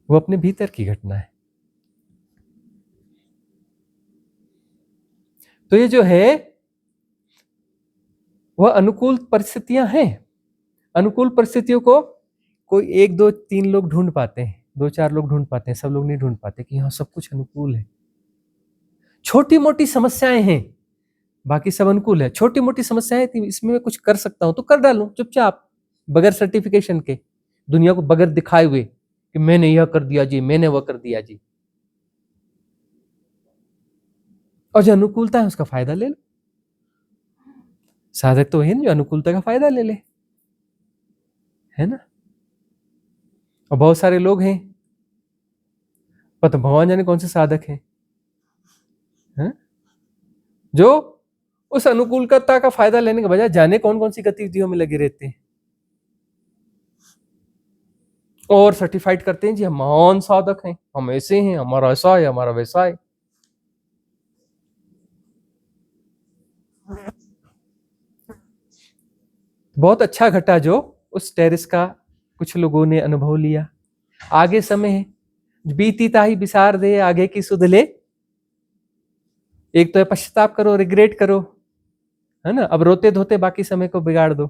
वो अपने भीतर की घटना है। तो ये जो है वह अनुकूल परिस्थितियां हैं। अनुकूल परिस्थितियों को कोई 1 2 3 लोग ढूंढ पाते हैं, 2 4 लोग ढूंढ पाते हैं, सब लोग नहीं ढूंढ पाते कि हाँ सब कुछ अनुकूल है। छोटी मोटी समस्याएं हैं, बाकी सब अनुकूल है। छोटी मोटी समस्याएं थी, इसमें मैं कुछ कर सकता हूं तो कर डालूं चुपचाप, बगैर सर्टिफिकेशन के, दुनिया को बगैर दिखाए हुए कि मैंने यह कर दिया जी, मैंने वह कर दिया जी। और जो अनुकूलता है उसका फायदा ले लो। साधक तो है ना जो अनुकूलता का फायदा ले ले, है ना। और बहुत सारे लोग हैं, पता भगवान जाने कौन से साधक हैं, जो उस अनुकूलता का फायदा लेने के बजाय जाने कौन कौन सी गतिविधियों में लगे रहते हैं और सर्टिफाइड करते हैं जी हम महान साधक हैं, हम ऐसे हैं, हमारा ऐसा है, हमारा वैसा है। बहुत अच्छा घटा जो उस टेरेस का कुछ लोगों ने अनुभव लिया। आगे समय है, बीती ताही बिसार दे, आगे की सुध ले। एक तो है पश्चाताप करो, रिग्रेट करो, है ना, अब रोते धोते बाकी समय को बिगाड़ दो।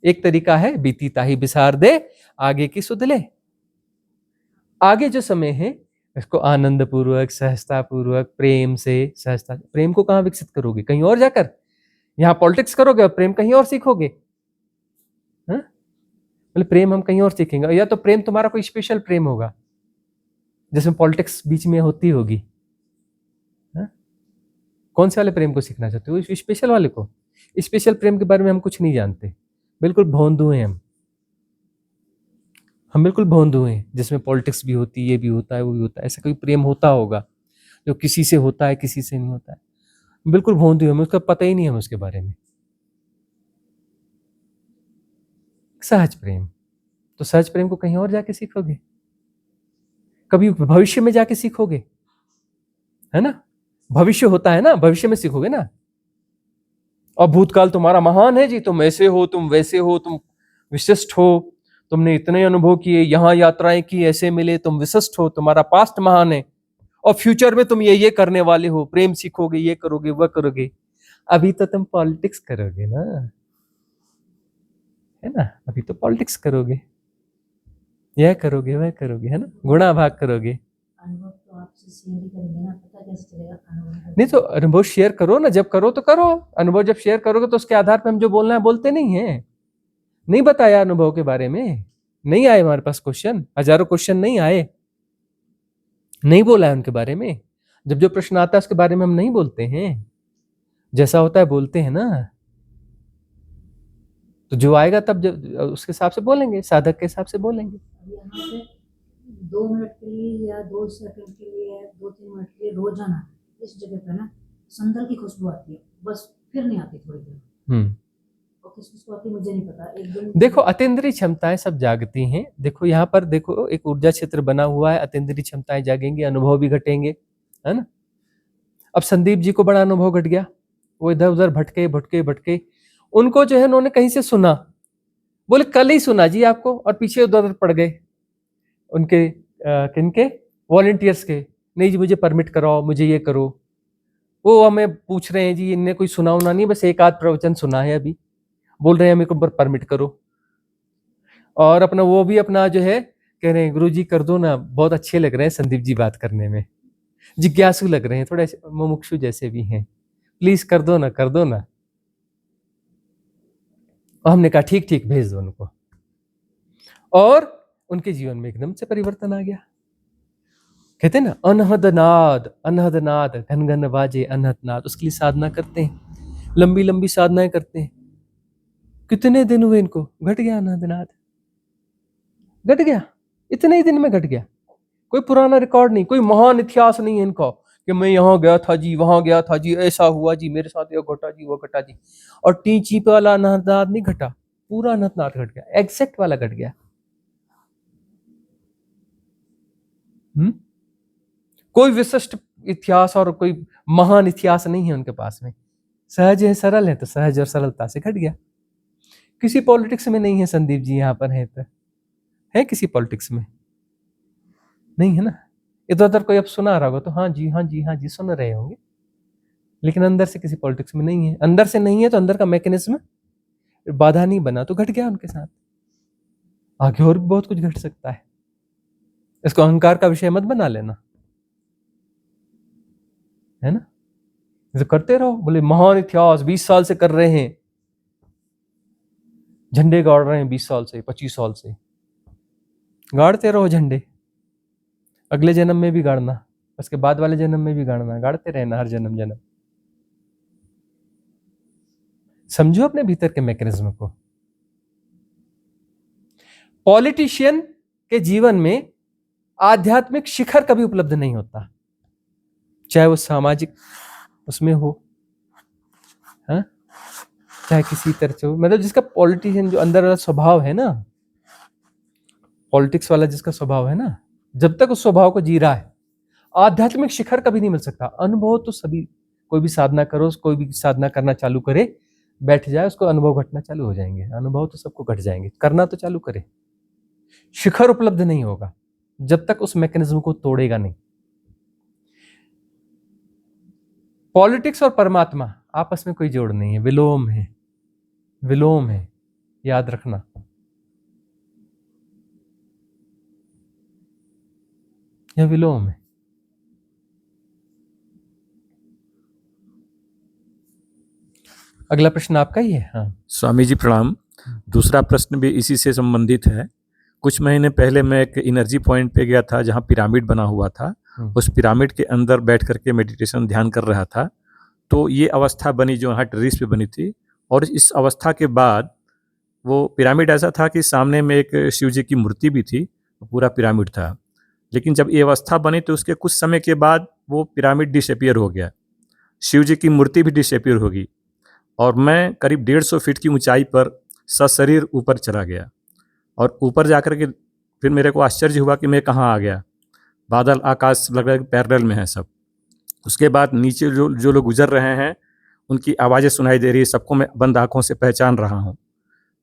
एक तरीका है बीती ताही बिसार दे, आगे की सुध ले। आगे जो समय है इसको आनंद पूर्वक, सहजता पूर्वक, प्रेम से, सहजता। प्रेम को कहां विकसित करोगे? कहीं और जाकर। यहां पॉलिटिक्स करोगे और प्रेम कहीं और सीखोगे, मतलब प्रेम हम कहीं और सीखेंगे। या तो प्रेम तुम्हारा कोई स्पेशल प्रेम होगा जिसमें पॉलिटिक्स बीच में होती होगी। कौन से वाले प्रेम को सीखना चाहते हो? स्पेशल वाले को। स्पेशल प्रेम के बारे में हम कुछ नहीं जानते, बिल्कुल भोंदू हैं हम बिल्कुल भोंदू हैं, जिसमें पॉलिटिक्स भी होती है, ये भी होता है, वो भी होता है। ऐसा कोई प्रेम होता होगा जो किसी से होता है, किसी से नहीं होता है। बिल्कुल भोंदू है, हमें उसका पता ही नहीं है, हमें उसके बारे में। सहज प्रेम, तो सहज प्रेम को कहीं और जाके सीखोगे, कभी भविष्य में जाके सीखोगे, है ना। भविष्य होता है ना, भविष्य में सीखोगे ना। और भूतकाल तुम्हारा महान है जी, तुम ऐसे हो, तुम वैसे हो, तुम विशिष्ट हो, तुमने इतने अनुभव किए, यहाँ यात्राएं की, ऐसे मिले, तुम विशिष्ट हो, तुम्हारा पास्ट महान है और फ्यूचर में तुम ये करने वाले हो, प्रेम सीखोगे, ये करोगे, वह करोगे। अभी तो तुम पॉलिटिक्स करोगे ना, है ना, अभी तो पॉलिटिक्स करोगे, यह करोगे, वह करोगे, है ना, गुणा भाग करोगे। अनुभव तो आपसे शेयर ही करेंगे ना, पता कैसे चलेगा अनुभव? नहीं तो अनुभव शेयर करो ना, जब करो तो करो। अनुभव जब शेयर करोगे तो उसके आधार पर हम जो बोलना है बोलते नहीं है। नहीं बताया अनुभव के बारे में, नहीं आए हमारे पास क्वेश्चन, हजारों क्वेश्चन नहीं आए, नहीं बोला है उनके बारे में। जब जो प्रश्न आता है उसके बारे में हम नहीं बोलते हैं, जैसा होता है बोलते हैं ना। तो जो आएगा तब जब उसके हिसाब से बोलेंगे, साधक के हिसाब से बोलेंगे। अभी यहाँ से 2 मिनट के लिए या 2 सेकंड के लिए या 2-3 मिनट के लिए रोजाना इस जगह पे ना संदल की खुशबू आती है, बस फिर नहीं आती थोड़ी देर। और किस खुशबू आती है मुझे नहीं पता। एक दिन देखो अतीन्द्रिय क्षमताएं सब जागती हैं। देखो यहाँ पर देखो एक ऊर्जा क्षेत्र बना हुआ है, अतीन्द्रिय क्षमताएं जागेंगी, अनुभव भी घटेंगे, है ना। अब संदीप जी को बड़ा अनुभव घट गया, वो इधर उधर भटके भटके भटके, उनको जो है उन्होंने कहीं से सुना, बोले कल ही सुना जी आपको, और पीछे उधर उधर पड़ गए उनके किनके वॉलंटियर्स के, नहीं जी मुझे परमिट कराओ, मुझे ये करो। वो हमें पूछ रहे हैं जी इनने कोई सुना उना नहीं, बस एक आध प्रवचन सुना है अभी, बोल रहे हैं मेरे को परमिट करो। और अपना वो भी अपना जो है कह रहे हैं गुरु जी कर दो ना, बहुत अच्छे लग रहे हैं संदीप जी बात करने में, जिज्ञासु लग रहे हैं, थोड़े मुमुक्षु जैसे भी हैं, प्लीज कर दो ना, कर दो ना। और हमने कहा ठीक ठीक भेज दो उनको, और उनके जीवन में एकदम से परिवर्तन आ गया। कहते हैं ना अनहद नाद घन घन बाजे अनहद नाद, उसके लिए साधना करते हैं, लंबी लंबी साधनाएं करते हैं। कितने दिन हुए इनको, घट गया अनहद नाद, घट गया, इतने ही दिन में घट गया। कोई पुराना रिकॉर्ड नहीं, कोई महान इतिहास नहीं है इनका कि मैं यहाँ गया था जी, वहां गया था जी, ऐसा हुआ जी, मेरे साथ ये घटा जी, वो घटा जी। और टी चीप वाला अनहद नाद नहीं घटा, पूरा अनहद नाद घट गया, एग्जैक्ट वाला घट गया। कोई विशिष्ट इतिहास और कोई महान इतिहास नहीं है उनके पास में, सहज है, सरल है, तो सहज और सरलता से घट गया। किसी पॉलिटिक्स में नहीं है संदीप जी, यहाँ पर है तो है किसी पॉलिटिक्स में नहीं है ना। इधर उधर कोई अब सुना रहा होगा तो हाँ जी हाँ जी हाँ जी सुन रहे होंगे, लेकिन अंदर से किसी पॉलिटिक्स में नहीं है। अंदर से नहीं है तो अंदर का मैकेनिज्म बाधा नहीं बना, तो घट गया उनके साथ। आगे और भी बहुत कुछ घट सकता है, इसको अहंकार का विषय मत बना लेना, है ना। तो करते रहो, बोले महान इतिहास 20 साल से कर रहे हैं, झंडे गाड़ रहे हैं 20 साल से, 25 साल से, गाड़ते रहो झंडे, अगले जन्म में भी गाड़ना, उसके बाद वाले जन्म में भी गाड़ना, गाड़ते रहना हर जन्म जन्म। समझो अपने भीतर के मैकेनिज्म को। पॉलिटिशियन के जीवन में आध्यात्मिक शिखर कभी उपलब्ध नहीं होता, चाहे वो सामाजिक उसमें हो, हाँ? चाहे किसी तरह से हो, मतलब जिसका पॉलिटिशियन जो अंदर वाला स्वभाव है ना, पॉलिटिक्स वाला जिसका स्वभाव है ना, जब तक उस स्वभाव को जी रहा है आध्यात्मिक शिखर कभी नहीं मिल सकता। अनुभव तो सभी, कोई भी साधना करो, कोई भी साधना करना चालू करे, बैठ जाए, उसको अनुभव घटना चालू हो जाएंगे, अनुभव तो सबको घट जाएंगे, करना तो चालू करे। शिखर उपलब्ध नहीं होगा जब तक उस मैकेनिज्म को तोड़ेगा नहीं। पॉलिटिक्स और परमात्मा आपस में कोई जोड़ नहीं है, विलोम है, विलोम है, याद रखना। यह विलोम है। अगला प्रश्न आपका ही है। हाँ स्वामी जी प्रणाम। दूसरा प्रश्न भी इसी से संबंधित है। कुछ महीने पहले मैं एक एनर्जी पॉइंट पे गया था जहाँ पिरामिड बना हुआ था। उस पिरामिड के अंदर बैठ करके मेडिटेशन ध्यान कर रहा था, तो ये अवस्था बनी जो यहाँ टेरेस पे बनी थी। और इस अवस्था के बाद वो पिरामिड ऐसा था कि सामने में एक शिव जी की मूर्ति भी थी, पूरा पिरामिड था। लेकिन जब ये अवस्था बनी तो उसके कुछ समय के बाद वो पिरामिड डिसअपियर हो गया, शिव जी की मूर्ति भी डिसअपियर होगी, और मैं करीब 150 फीट की ऊंचाई पर सशरीर ऊपर चला गया। और ऊपर जाकर के फिर मेरे को आश्चर्य हुआ कि मैं कहाँ आ गया। बादल आकाश लग रहा है पैरेलल में है सब। उसके बाद नीचे जो लोग गुजर रहे हैं उनकी आवाज़ें सुनाई दे रही है, सबको मैं बंद आँखों से पहचान रहा हूँ।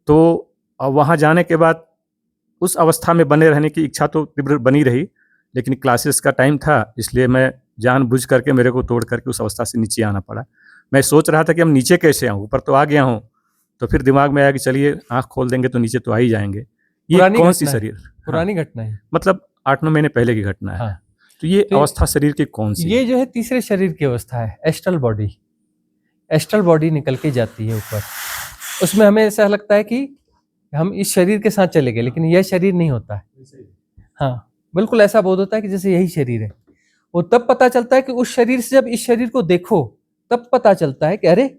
तो वहाँ जाने के बाद उस अवस्था में बने रहने की इच्छा तो तीव्र बनी रही, लेकिन क्लासेस का टाइम था, इसलिए मैं जानबूझ करके मेरे को तोड़ करके उस अवस्था से नीचे आना पड़ा। मैं सोच रहा था कि हम नीचे कैसे आऊँ, ऊपर तो आ गया हूँ। तो फिर दिमाग में आया कि चलिए आँख खोल देंगे तो नीचे तो आ ही जाएंगे। ये पुरानी कौन सी घटना है, शरीर? पुरानी घटना है। मतलब 8-9 महीने पहले की घटना है। हाँ। तो ये तो अवस्था शरीर की कौन सी ये है? जो है तीसरे शरीर की अवस्था है, एस्ट्रल बॉडी। एस्ट्रल बॉडी निकल के जाती है ऊपर। उसमें हमें ऐसा लगता है कि हम इस शरीर के साथ चले गए, लेकिन यह शरीर नहीं होता है। हाँ, बिल्कुल ऐसा बोध होता है कि जैसे यही शरीर है। वो तब पता चलता है कि उस शरीर से जब इस शरीर को देखो, तब पता चलता है कि अरे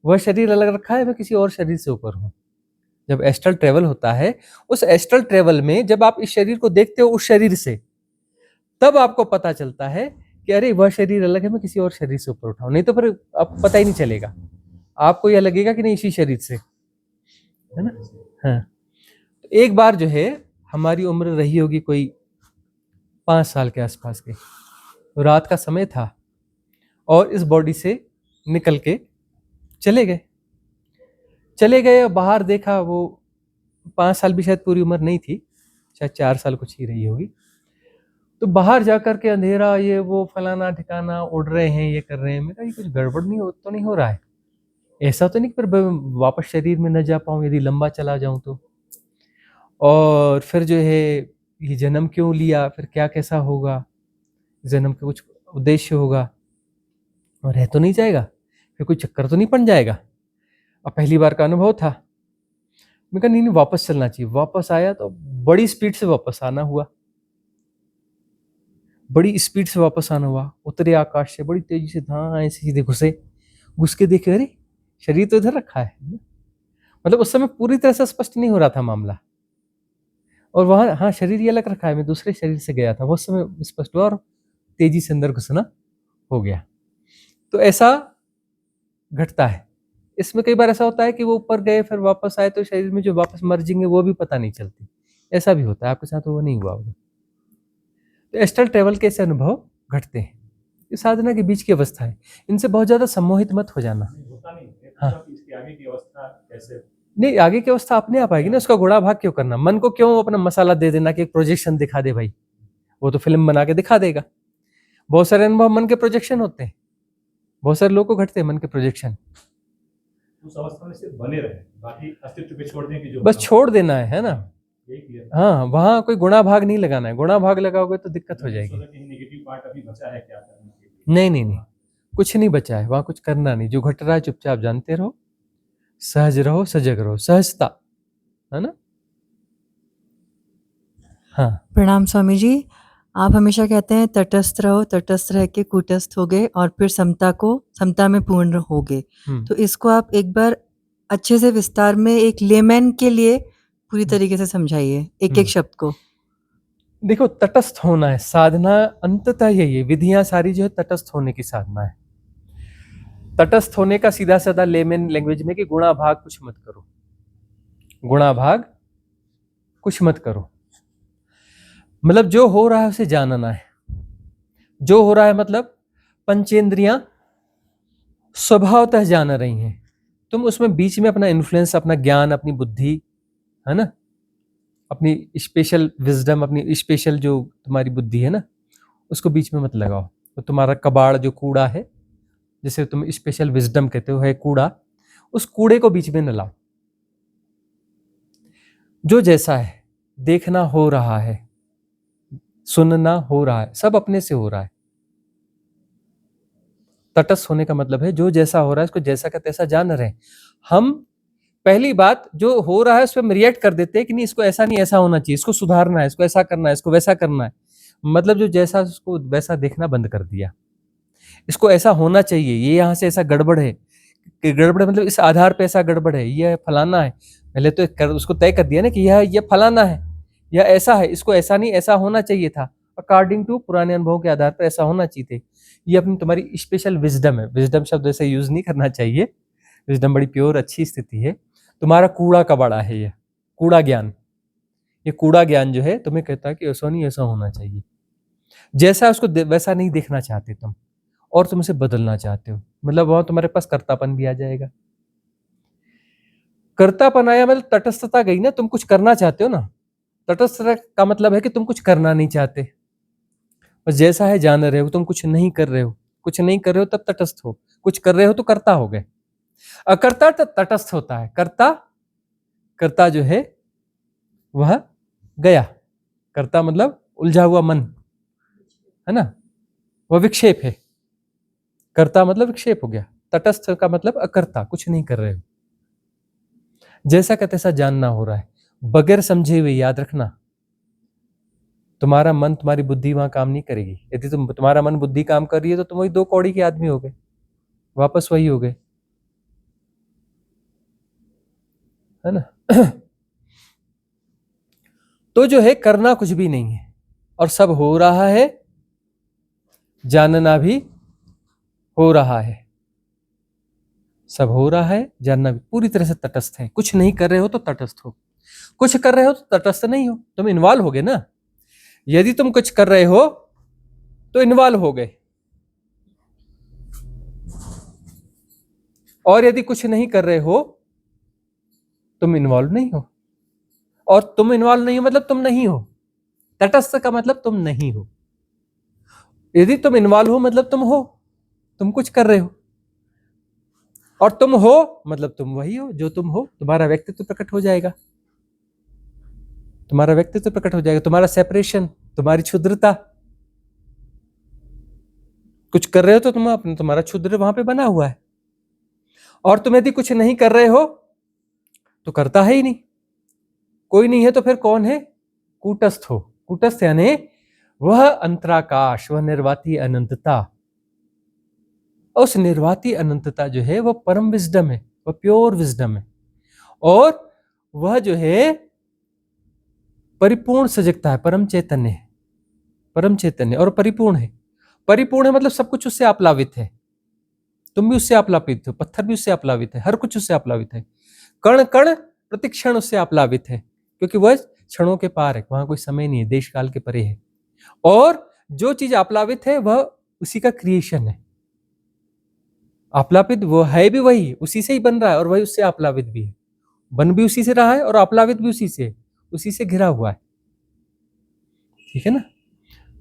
वह शरीर अलग रखा है, मैं किसी और शरीर से ऊपर हूँ। जब एस्ट्रल ट्रेवल होता है, उस एस्ट्रल ट्रेवल में जब आप इस शरीर को देखते हो उस शरीर से, तब आपको पता चलता है कि अरे वह शरीर अलग है, मैं किसी और शरीर से ऊपर उठाऊं। नहीं तो फिर आपको पता ही नहीं चलेगा, आपको यह लगेगा कि नहीं इसी शरीर से, है ना। हाँ, तो एक बार जो है हमारी उम्र रही होगी कोई 5 साल के आसपास की, रात का समय था और इस बॉडी से निकल के चले गए और बाहर देखा। वो 5 साल भी शायद पूरी उम्र नहीं थी, शायद 4 साल कुछ ही रही होगी। तो बाहर जाकर के अंधेरा, ये वो फलाना ठिकाना, उड़ रहे हैं, ये कर रहे हैं। मेरा ये कुछ गड़बड़ नहीं हो रहा है, ऐसा तो नहीं कि फिर वापस शरीर में न जा पाऊँ यदि लंबा चला जाऊं तो। और फिर जो है ये जन्म क्यों लिया, फिर क्या कैसा होगा, जन्म का कुछ उद्देश्य होगा और रह तो नहीं जाएगा, फिर कोई चक्कर तो नहीं पड़ जाएगा। अब पहली बार का अनुभव था। मैं कहा नहीं वापस चलना चाहिए। वापस आया तो बड़ी स्पीड से वापस आना हुआ, बड़ी स्पीड से वापस आना हुआ। उतरे आकाश से बड़ी तेजी से, हाँ ऐसे सीधे घुस के देखे, अरे शरीर तो इधर रखा है। मतलब उस समय पूरी तरह से स्पष्ट नहीं हो रहा था मामला, और वहां हाँ शरीर ये अलग रखा है, मैं दूसरे शरीर से गया था, वो समय स्पष्ट हुआ और तेजी से अंदर घुसना हो गया। तो ऐसा घटता है। इसमें कई बार ऐसा होता है कि वो ऊपर गए फिर वापस आए तो शरीर में जो वापस मर्जिंग है वो भी पता नहीं चलती। ऐसा भी होता है, आपके साथ वो नहीं हुआ होगा। तो एस्ट्रल ट्रेवल के ऐसे अनुभव घटते हैं। ये साधना के बीच की अवस्था है, इनसे बहुत ज्यादा सम्मोहित मत हो जाना। हाँ, इसकी आगे की अवस्था कैसे? नहीं, आगे की अवस्था अपने आप आएगी ना। उसका घोड़ा भाग क्यों करना, मन को क्यों अपना मसाला दे देना कि एक प्रोजेक्शन दिखा दे भाई, वो तो फिल्म बना के दिखा देगा। बहुत सारे अनुभव मन के प्रोजेक्शन होते हैं, बहुत सारे लोगों को घटते हैं मन के प्रोजेक्शन। उस अवस्था में सिर्फ बने रहे, बाकी अस्तित्व पे छोड़ दें कि जो बस छोड़ देना है ना। हाँ, वहां कोई गुणा भाग नहीं लगाना है। गुणा भाग लगाओगे तो दिक्कत हो जाएगी। नेगेटिव पार्ट अभी बचा है क्या करने के लिए? नहीं, कुछ नहीं बचा है वहां, कुछ करना नहीं। जो घट रहा है चुपचाप जानते रहो, सहज रहो, सजग रहो, सहजता, है ना। हाँ, प्रणाम स्वामी जी। आप हमेशा कहते हैं तटस्थ रहो, तटस्थ रह के कूटस्थ हो गए और फिर समता में पूर्ण हो गए। तो इसको आप एक बार अच्छे से विस्तार में एक लेमैन के लिए पूरी तरीके से समझाइए, एक एक शब्द को। देखो, तटस्थ होना है साधना, अंततः यही है। विधियां सारी जो है तटस्थ होने की साधना है। तटस्थ होने का सीधा साधा लेमन लैंग्वेज में कि गुणा भाग कुछ मत करो, गुणा भाग कुछ मत करो। मतलब जो हो रहा है उसे जानना है। जो हो रहा है मतलब पंचेंद्रियां स्वभावतः जान रही हैं, तुम उसमें बीच में अपना इन्फ्लुएंस, अपना ज्ञान, अपनी बुद्धि, है ना, अपनी स्पेशल विजडम, अपनी स्पेशल जो तुम्हारी बुद्धि है ना, उसको बीच में मत लगाओ। तो तुम्हारा कबाड़ जो कूड़ा है, जिसे तुम स्पेशल विजडम कहते हो, है कूड़ा, उस कूड़े को बीच में न लाओ। जो जैसा है, देखना हो रहा है, सुनना हो रहा है, सब अपने से हो रहा है। तटस्थ होने का मतलब है जो जैसा हो रहा है उसको जैसा का तैसा जान रहे हैं। हम पहली बात जो हो रहा है उस पर हम रिएक्ट कर देते हैं कि नहीं इसको ऐसा नहीं ऐसा होना चाहिए, इसको सुधारना है, इसको ऐसा करना है, इसको वैसा करना है। मतलब जो जैसा उसको वैसा देखना बंद कर दिया। इसको ऐसा होना चाहिए, ये यहाँ से ऐसा गड़बड़ है, गड़बड़ मतलब इस आधार पे ऐसा गड़बड़ है, यह फलाना है। पहले तो उसको तय कर दिया ना कि यह फलाना है, यह ऐसा है, इसको ऐसा नहीं ऐसा होना चाहिए था, अकॉर्डिंग टू पुराने अनुभवों के आधार पर ऐसा होना चाहिए थे। ये अपनी तुम्हारी स्पेशल विजडम है। विजडम शब्द ऐसे यूज नहीं करना चाहिए, विजडम बड़ी प्योर अच्छी स्थिति है। तुम्हारा कूड़ा कबाड़ा है, ये कूड़ा ज्ञान, ये कूड़ा ज्ञान जो है तुम्हें कहता है कि ऐसा नहीं ऐसा होना चाहिए। जैसा उसको वैसा नहीं देखना चाहते तुम, और तुम उसे बदलना चाहते हो। मतलब वहां तुम्हारे पास कर्तापन भी आ जाएगा। कर्तापन आया मतलब तटस्थता गई ना, तुम कुछ करना चाहते हो ना, तटस्थ का मतलब है कि तुम कुछ करना नहीं चाहते, बस जैसा है जान रहे हो, तुम कुछ नहीं कर रहे हो। कुछ नहीं कर रहे हो तब तटस्थ हो, कुछ कर रहे हो तो कर्ता हो गए। अकर्ता तटस्थ होता है, कर्ता जो है वह गया। कर्ता मतलब उलझा हुआ मन, है ना, वह विक्षेप है। कर्ता मतलब विक्षेप हो गया। तटस्थ का मतलब अकर्ता, कुछ नहीं कर रहे हो, जैसा का तैसा जानना हो रहा है, बगैर समझे हुए। याद रखना, तुम्हारा मन, तुम्हारी बुद्धि वहां काम नहीं करेगी। यदि तुम्हारा मन बुद्धि काम कर रही है तो तुम वही 2 कौड़ी के आदमी हो गए, वापस वही हो गए, है ना। तो जो है करना कुछ भी नहीं है और सब हो रहा है, जानना भी हो रहा है। सब हो रहा है, जानना भी, पूरी तरह से तटस्थ है। कुछ नहीं कर रहे हो तो तटस्थ हो, कुछ कर रहे हो तो तटस्थ नहीं हो, तुम इन्वॉल्व हो गए ना। यदि तुम कुछ कर रहे हो तो इन्वॉल्व हो गए, और यदि कुछ नहीं कर रहे हो तुम इन्वॉल्व नहीं हो, और तुम इन्वॉल्व नहीं हो मतलब तुम नहीं हो। तटस्थ का मतलब तुम नहीं हो। यदि तुम इन्वॉल्व हो मतलब तुम हो, तुम कुछ कर रहे हो, और तुम हो मतलब तुम वही हो जो तुम हो। तुम्हारा व्यक्तित्व प्रकट हो जाएगा, तुम्हारा व्यक्तित्व प्रकट हो जाएगा, तुम्हारा सेपरेशन, तुम्हारी क्षुद्रता। कुछ कर रहे हो तो तुम्हारा क्षुद्र वहां पे बना हुआ है, और तुम यदि कुछ नहीं कर रहे हो तो करता है ही नहीं, कोई नहीं है तो फिर कौन है? कूटस्थ हो। कूटस्थ यानी वह अंतराकाश, वह निर्वाती अनंतता। उस निर्वाती अनंतता जो है वह परम विजडम है, वह प्योर विजडम है, और वह जो है परिपूर्ण सजगता है, परम चैतन्य है, परम चैतन्य और परिपूर्ण है। परिपूर्ण है मतलब सब कुछ उससे आप्लावित है, तुम भी उससे आप्लावित हो, पत्थर भी उससे आप्लावित है, हर कुछ उससे आप्लावित है, कण कण प्रतिक्षण उससे आप्लावित है, क्योंकि वह क्षणों के पार है, वहां कोई समय नहीं है, देश काल के परे है। और जो चीज आप्लावित है वह उसी का क्रिएशन है। आप्लावित वो है भी वही, उसी से ही बन रहा है, और वही उससे आप्लावित भी है, बन भी उसी से रहा है और आप्लावित भी उसी से घिरा हुआ है। ठीक है ना।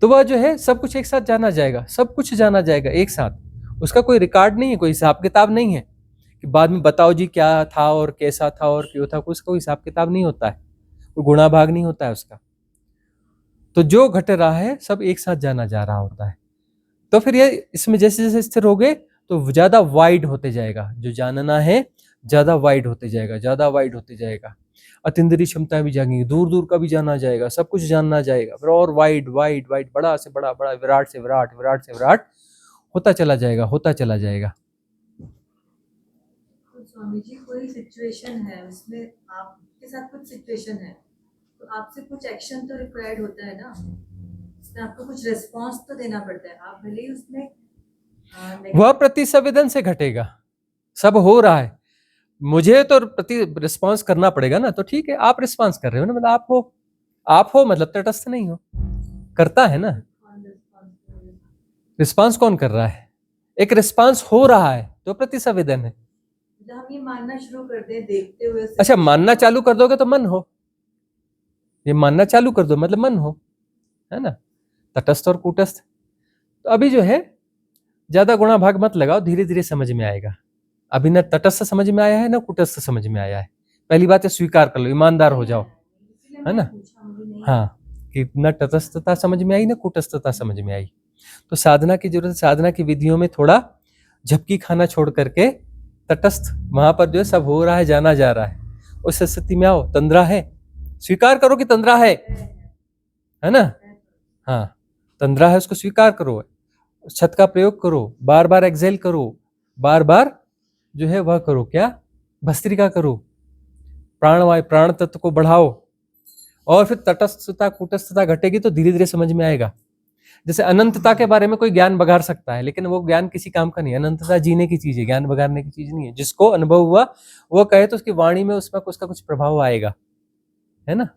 तो वह जो है सब कुछ एक साथ जाना जाएगा, सब कुछ जाना जाएगा एक साथ। उसका कोई रिकॉर्ड नहीं है, कोई हिसाब किताब नहीं है कि बाद में बताओ जी क्या था और कैसा था और क्यों था। उसका कोई हिसाब किताब नहीं होता है, कोई गुणा भाग नहीं होता है उसका। तो जो घट रहा है सब एक साथ जाना जा रहा होता है। तो फिर ये इसमें जैसे जैसे स्थिर हो गए तो ज्यादा वाइड होते जाएगा, जो जानना है ज्यादा वाइड होते जाएगा, ज्यादा वाइड होते जाएगा। अतीन्द्रिय क्षमताएं भी जाएंगी, दूर दूर का भी जाना जाएगा, सब कुछ जानना जाएगा, फिर और वाइड वाइड वाइड, बड़ा से बड़ा, बड़ा विराट से विराट, विराट से विराट होता चला जाएगा, होता चला जाएगा। तो स्वामी जी कोई सिचुएशन है उसमें आपके साथ कुछ सिचुएशन है तो आपसे कुछ एक्शन तो रिक्वायर्ड होता है ना, उसमें आपको कुछ रिस्पांस तो देना पड़ता है। आप भले ही उसमें वह प्रति संवेदन से घटेगा, सब हो रहा है, मुझे तो प्रति रिस्पांस करना पड़ेगा ना। तो ठीक है, आप रिस्पांस कर रहे हो ना, मतलब आप हो मतलब तटस्थ नहीं हो, करता है ना। रिस्पांस कौन कर रहा है? एक रिस्पांस हो रहा है तो प्रति संवेदन है। हम ये मानना शुरू कर दें देखते हुए। अच्छा, मानना चालू कर दोगे तो मन हो, ये मानना चालू कर दो मतलब मन हो, है ना, तटस्थ और कूटस्थ। तो अभी जो है ज्यादा गुणा भाग मत लगाओ, धीरे धीरे समझ में आएगा। अभी न तटस्थ समझ में आया है न कूटस्थ समझ में आया है। पहली बात है स्वीकार कर लो, ईमानदार हो जाओ, है ना। हाँ, कि न तटस्थता समझ में आई न कूटस्थता समझ में आई। तो साधना की जरूरत है। साधना की विधियों में थोड़ा झपकी खाना छोड़ करके तटस्थ, वहां पर जो है सब हो रहा है, जाना जा रहा है, उस स्थिति में आओ। तंद्रा है, स्वीकार करो कि तंद्रा है ना। हाँ, तंद्रा है, उसको स्वीकार करो, छत का प्रयोग करो, बार बार एक्सेल करो, बार बार जो है वह करो, क्या भस्त्रिका करो, प्राणवायु प्राण तत्व को बढ़ाओ, और फिर तटस्थता कूटस्थता घटेगी तो धीरे धीरे समझ में आएगा। जैसे अनंतता के बारे में कोई ज्ञान बघार सकता है, लेकिन वो ज्ञान किसी काम का नहीं है। अनंतता जीने की चीज है, ज्ञान बघारने की चीज नहीं है। जिसको अनुभव हुआ वो कहे तो उसकी वाणी में उसका कुछ प्रभाव आएगा, है ना।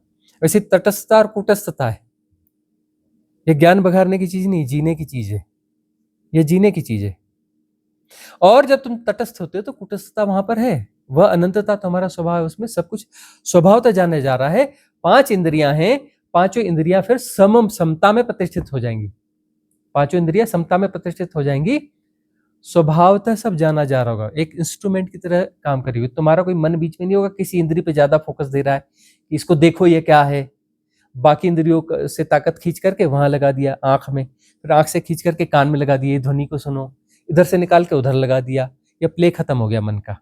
वैसे तटस्थता और कूटस्थता है, ये ज्ञान बघारने की चीज नहीं, जीने की चीज है, ये जीने की चीज है। और जब तुम तटस्थ होते हो तो कूटस्थता वहां पर है, वह अनंतता तुम्हारा स्वभाव है, उसमें सब कुछ स्वभावतः जाने जा रहा है। 5 इंद्रियां हैं, पांचों इंद्रियां फिर समता में प्रतिष्ठित हो जाएंगी। पांचों इंद्रियां समता में प्रतिष्ठित हो जाएंगी। स्वभावतः सब जाना जा रहा होगा, एक इंस्ट्रूमेंट की तरह काम करेगी। तुम्हारा कोई मन बीच में नहीं होगा किसी इंद्रिय पे ज्यादा फोकस दे रहा है कि इसको देखो ये क्या है, बाकी इंद्रियों से ताकत खींच करके वहां लगा दिया आंख में, फिर आंख से खींच करके कान में लगा दिया, ध्वनि को सुनो, इधर से निकाल के उधर लगा दिया, या प्ले खत्म हो गया मन का।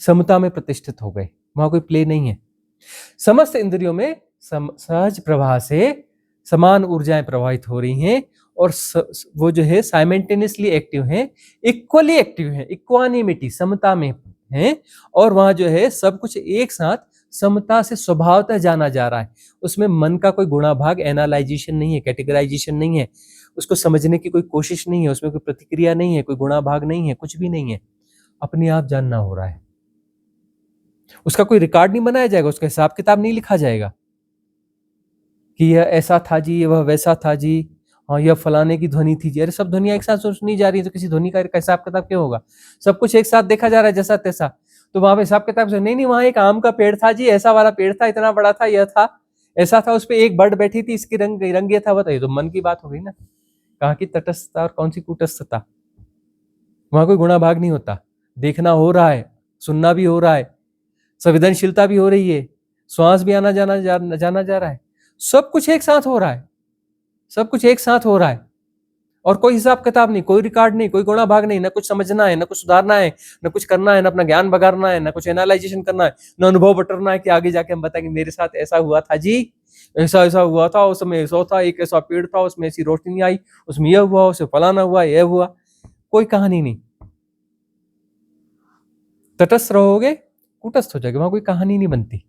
समता में प्रतिष्ठित हो गए, वहां कोई प्ले नहीं है। समस्त इंद्रियों में सहज प्रवाह से समान ऊर्जाएं प्रवाहित हो रही हैं और वो जो है साइमल्टेनियसली एक्टिव हैं, इक्वली एक्टिव हैं, इक्वानिमिटी समता में हैं, और वहां जो है सब कुछ एक साथ समता से स्वभावतः जाना जा रहा है। उसमें मन का कोई गुणा भाग एनालाइजेशन नहीं है, कैटेगराइजेशन नहीं है, उसको समझने की कोई कोशिश नहीं है, उसमें कोई प्रतिक्रिया नहीं है, कोई गुणा भाग नहीं है, कुछ भी नहीं है, अपने आप जानना हो रहा है। उसका कोई रिकॉर्ड नहीं बनाया जाएगा, उसका हिसाब किताब नहीं लिखा जाएगा कि यह ऐसा था जी, वह वैसा था जी, हाँ यह फलाने की ध्वनि थी जी। अरे सब ध्वनियां एक साथ सुनी जा रही है तो किसी ध्वनि का हिसाब किताब क्यों होगा? सब कुछ एक साथ देखा जा रहा है जैसा तैसा, तो वहां पे हिसाब किताब से नहीं, वहां एक आम का पेड़ था जी, ऐसा वाला पेड़ था, इतना बड़ा था, यह था, ऐसा था, उस पर एक बर्ड बैठी थी, इसकी रंग ये था, बताइए। तो मन की बात हो गई ना, कहाँ की तटस्थता और कौन सी कूटस्थता। वहां कोई गुणा भाग नहीं होता, देखना हो रहा है, सुनना भी हो रहा है, संवेदनशीलता भी हो रही है, श्वास भी आना जाना जा रहा है, सब कुछ एक साथ हो रहा है, सब कुछ एक साथ हो रहा है, और कोई हिसाब किताब नहीं, कोई रिकॉर्ड नहीं, कोई गुणा भाग नहीं, ना कुछ समझना है, ना कुछ सुधारना है, ना कुछ करना है, ना अपना ज्ञान बगाड़ना है, ना कुछ एनालाइजेशन करना है, ना अनुभव बटरना है कि आगे जाके हम बताएं कि मेरे साथ ऐसा हुआ था जी, ऐसा ऐसा हुआ था, उस समय ऐसा था, एक ऐसा पेड़ था, उसमें ऐसी रोशनी आई, उसमें यह हुआ, उसमें फलाना हुआ, यह हुआ, कोई कहानी नहीं। तटस्थ रहोगे कूटस्थ हो जाएगा, वहां कोई कहानी नहीं बनती।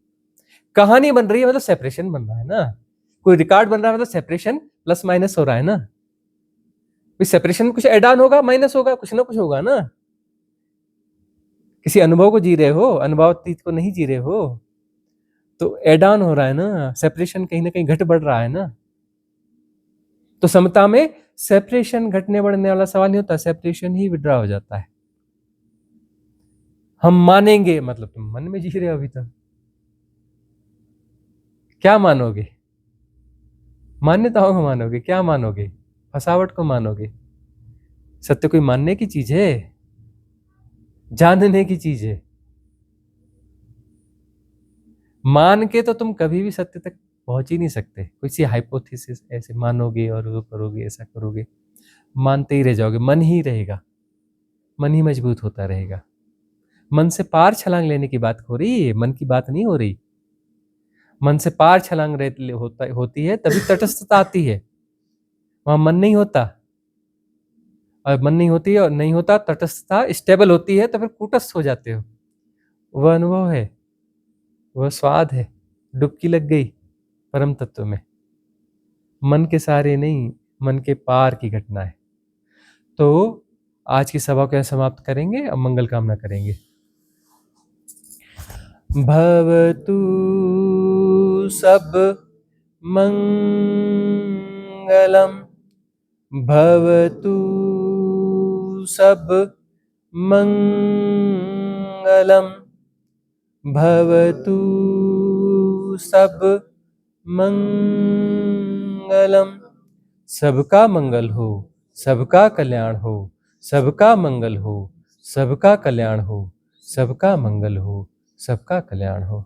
कहानी बन रही है मतलब सेपरेशन बन रहा है ना, कोई रिकॉर्ड बन रहा है मतलब सेपरेशन प्लस माइनस हो रहा है ना। सेपरेशन में कुछ एड ऑन होगा, माइनस होगा, कुछ ना कुछ होगा ना। किसी अनुभव को जी रहे हो, अनुभवातीत को नहीं जी रहे हो, तो एड ऑन हो रहा है ना, सेपरेशन कहीं ना कहीं घट बढ़ रहा है ना। तो समता में सेपरेशन घटने बढ़ने वाला सवाल नहीं होता, सेपरेशन ही विड्रॉ हो जाता है। हम मानेंगे मतलब तुम मन में जी रहे हो अभी तक, क्या मानोगे? मान्यताओं को मानोगे, क्या मानोगे? फसावट को मानोगे? सत्य कोई मानने की चीज है, जानने की चीज है। मान के तो तुम कभी भी सत्य तक पहुंच ही नहीं सकते। कोई सी हाइपोथेसिस ऐसे मानोगे और वो करोगे, ऐसा करोगे, मानते ही रह जाओगे, मन ही रहेगा, मन ही मजबूत होता रहेगा। मन से पार छलांग लेने की बात हो रही है, मन की बात नहीं हो रही। मन से पार छलांग होती है तभी तटस्थता आती है, वहां मन नहीं होता, और मन नहीं होती है और नहीं होता, तटस्थता स्टेबल होती है तो फिर कूटस्थ हो जाते हो। वह अनुभव है, वह स्वाद है, डुबकी लग गई परम तत्व में। मन के सहारे नहीं, मन के पार की घटना है। तो आज की सभा को समाप्त करेंगे, अब मंगल कामना करेंगे। भवतु सब मंगलम, भवतु सब मंगलम, भवतु सब मंगलम। सबका मंगल हो, सबका कल्याण हो, सबका मंगल हो, सबका कल्याण हो, सबका मंगल हो, सबका कल्याण हो।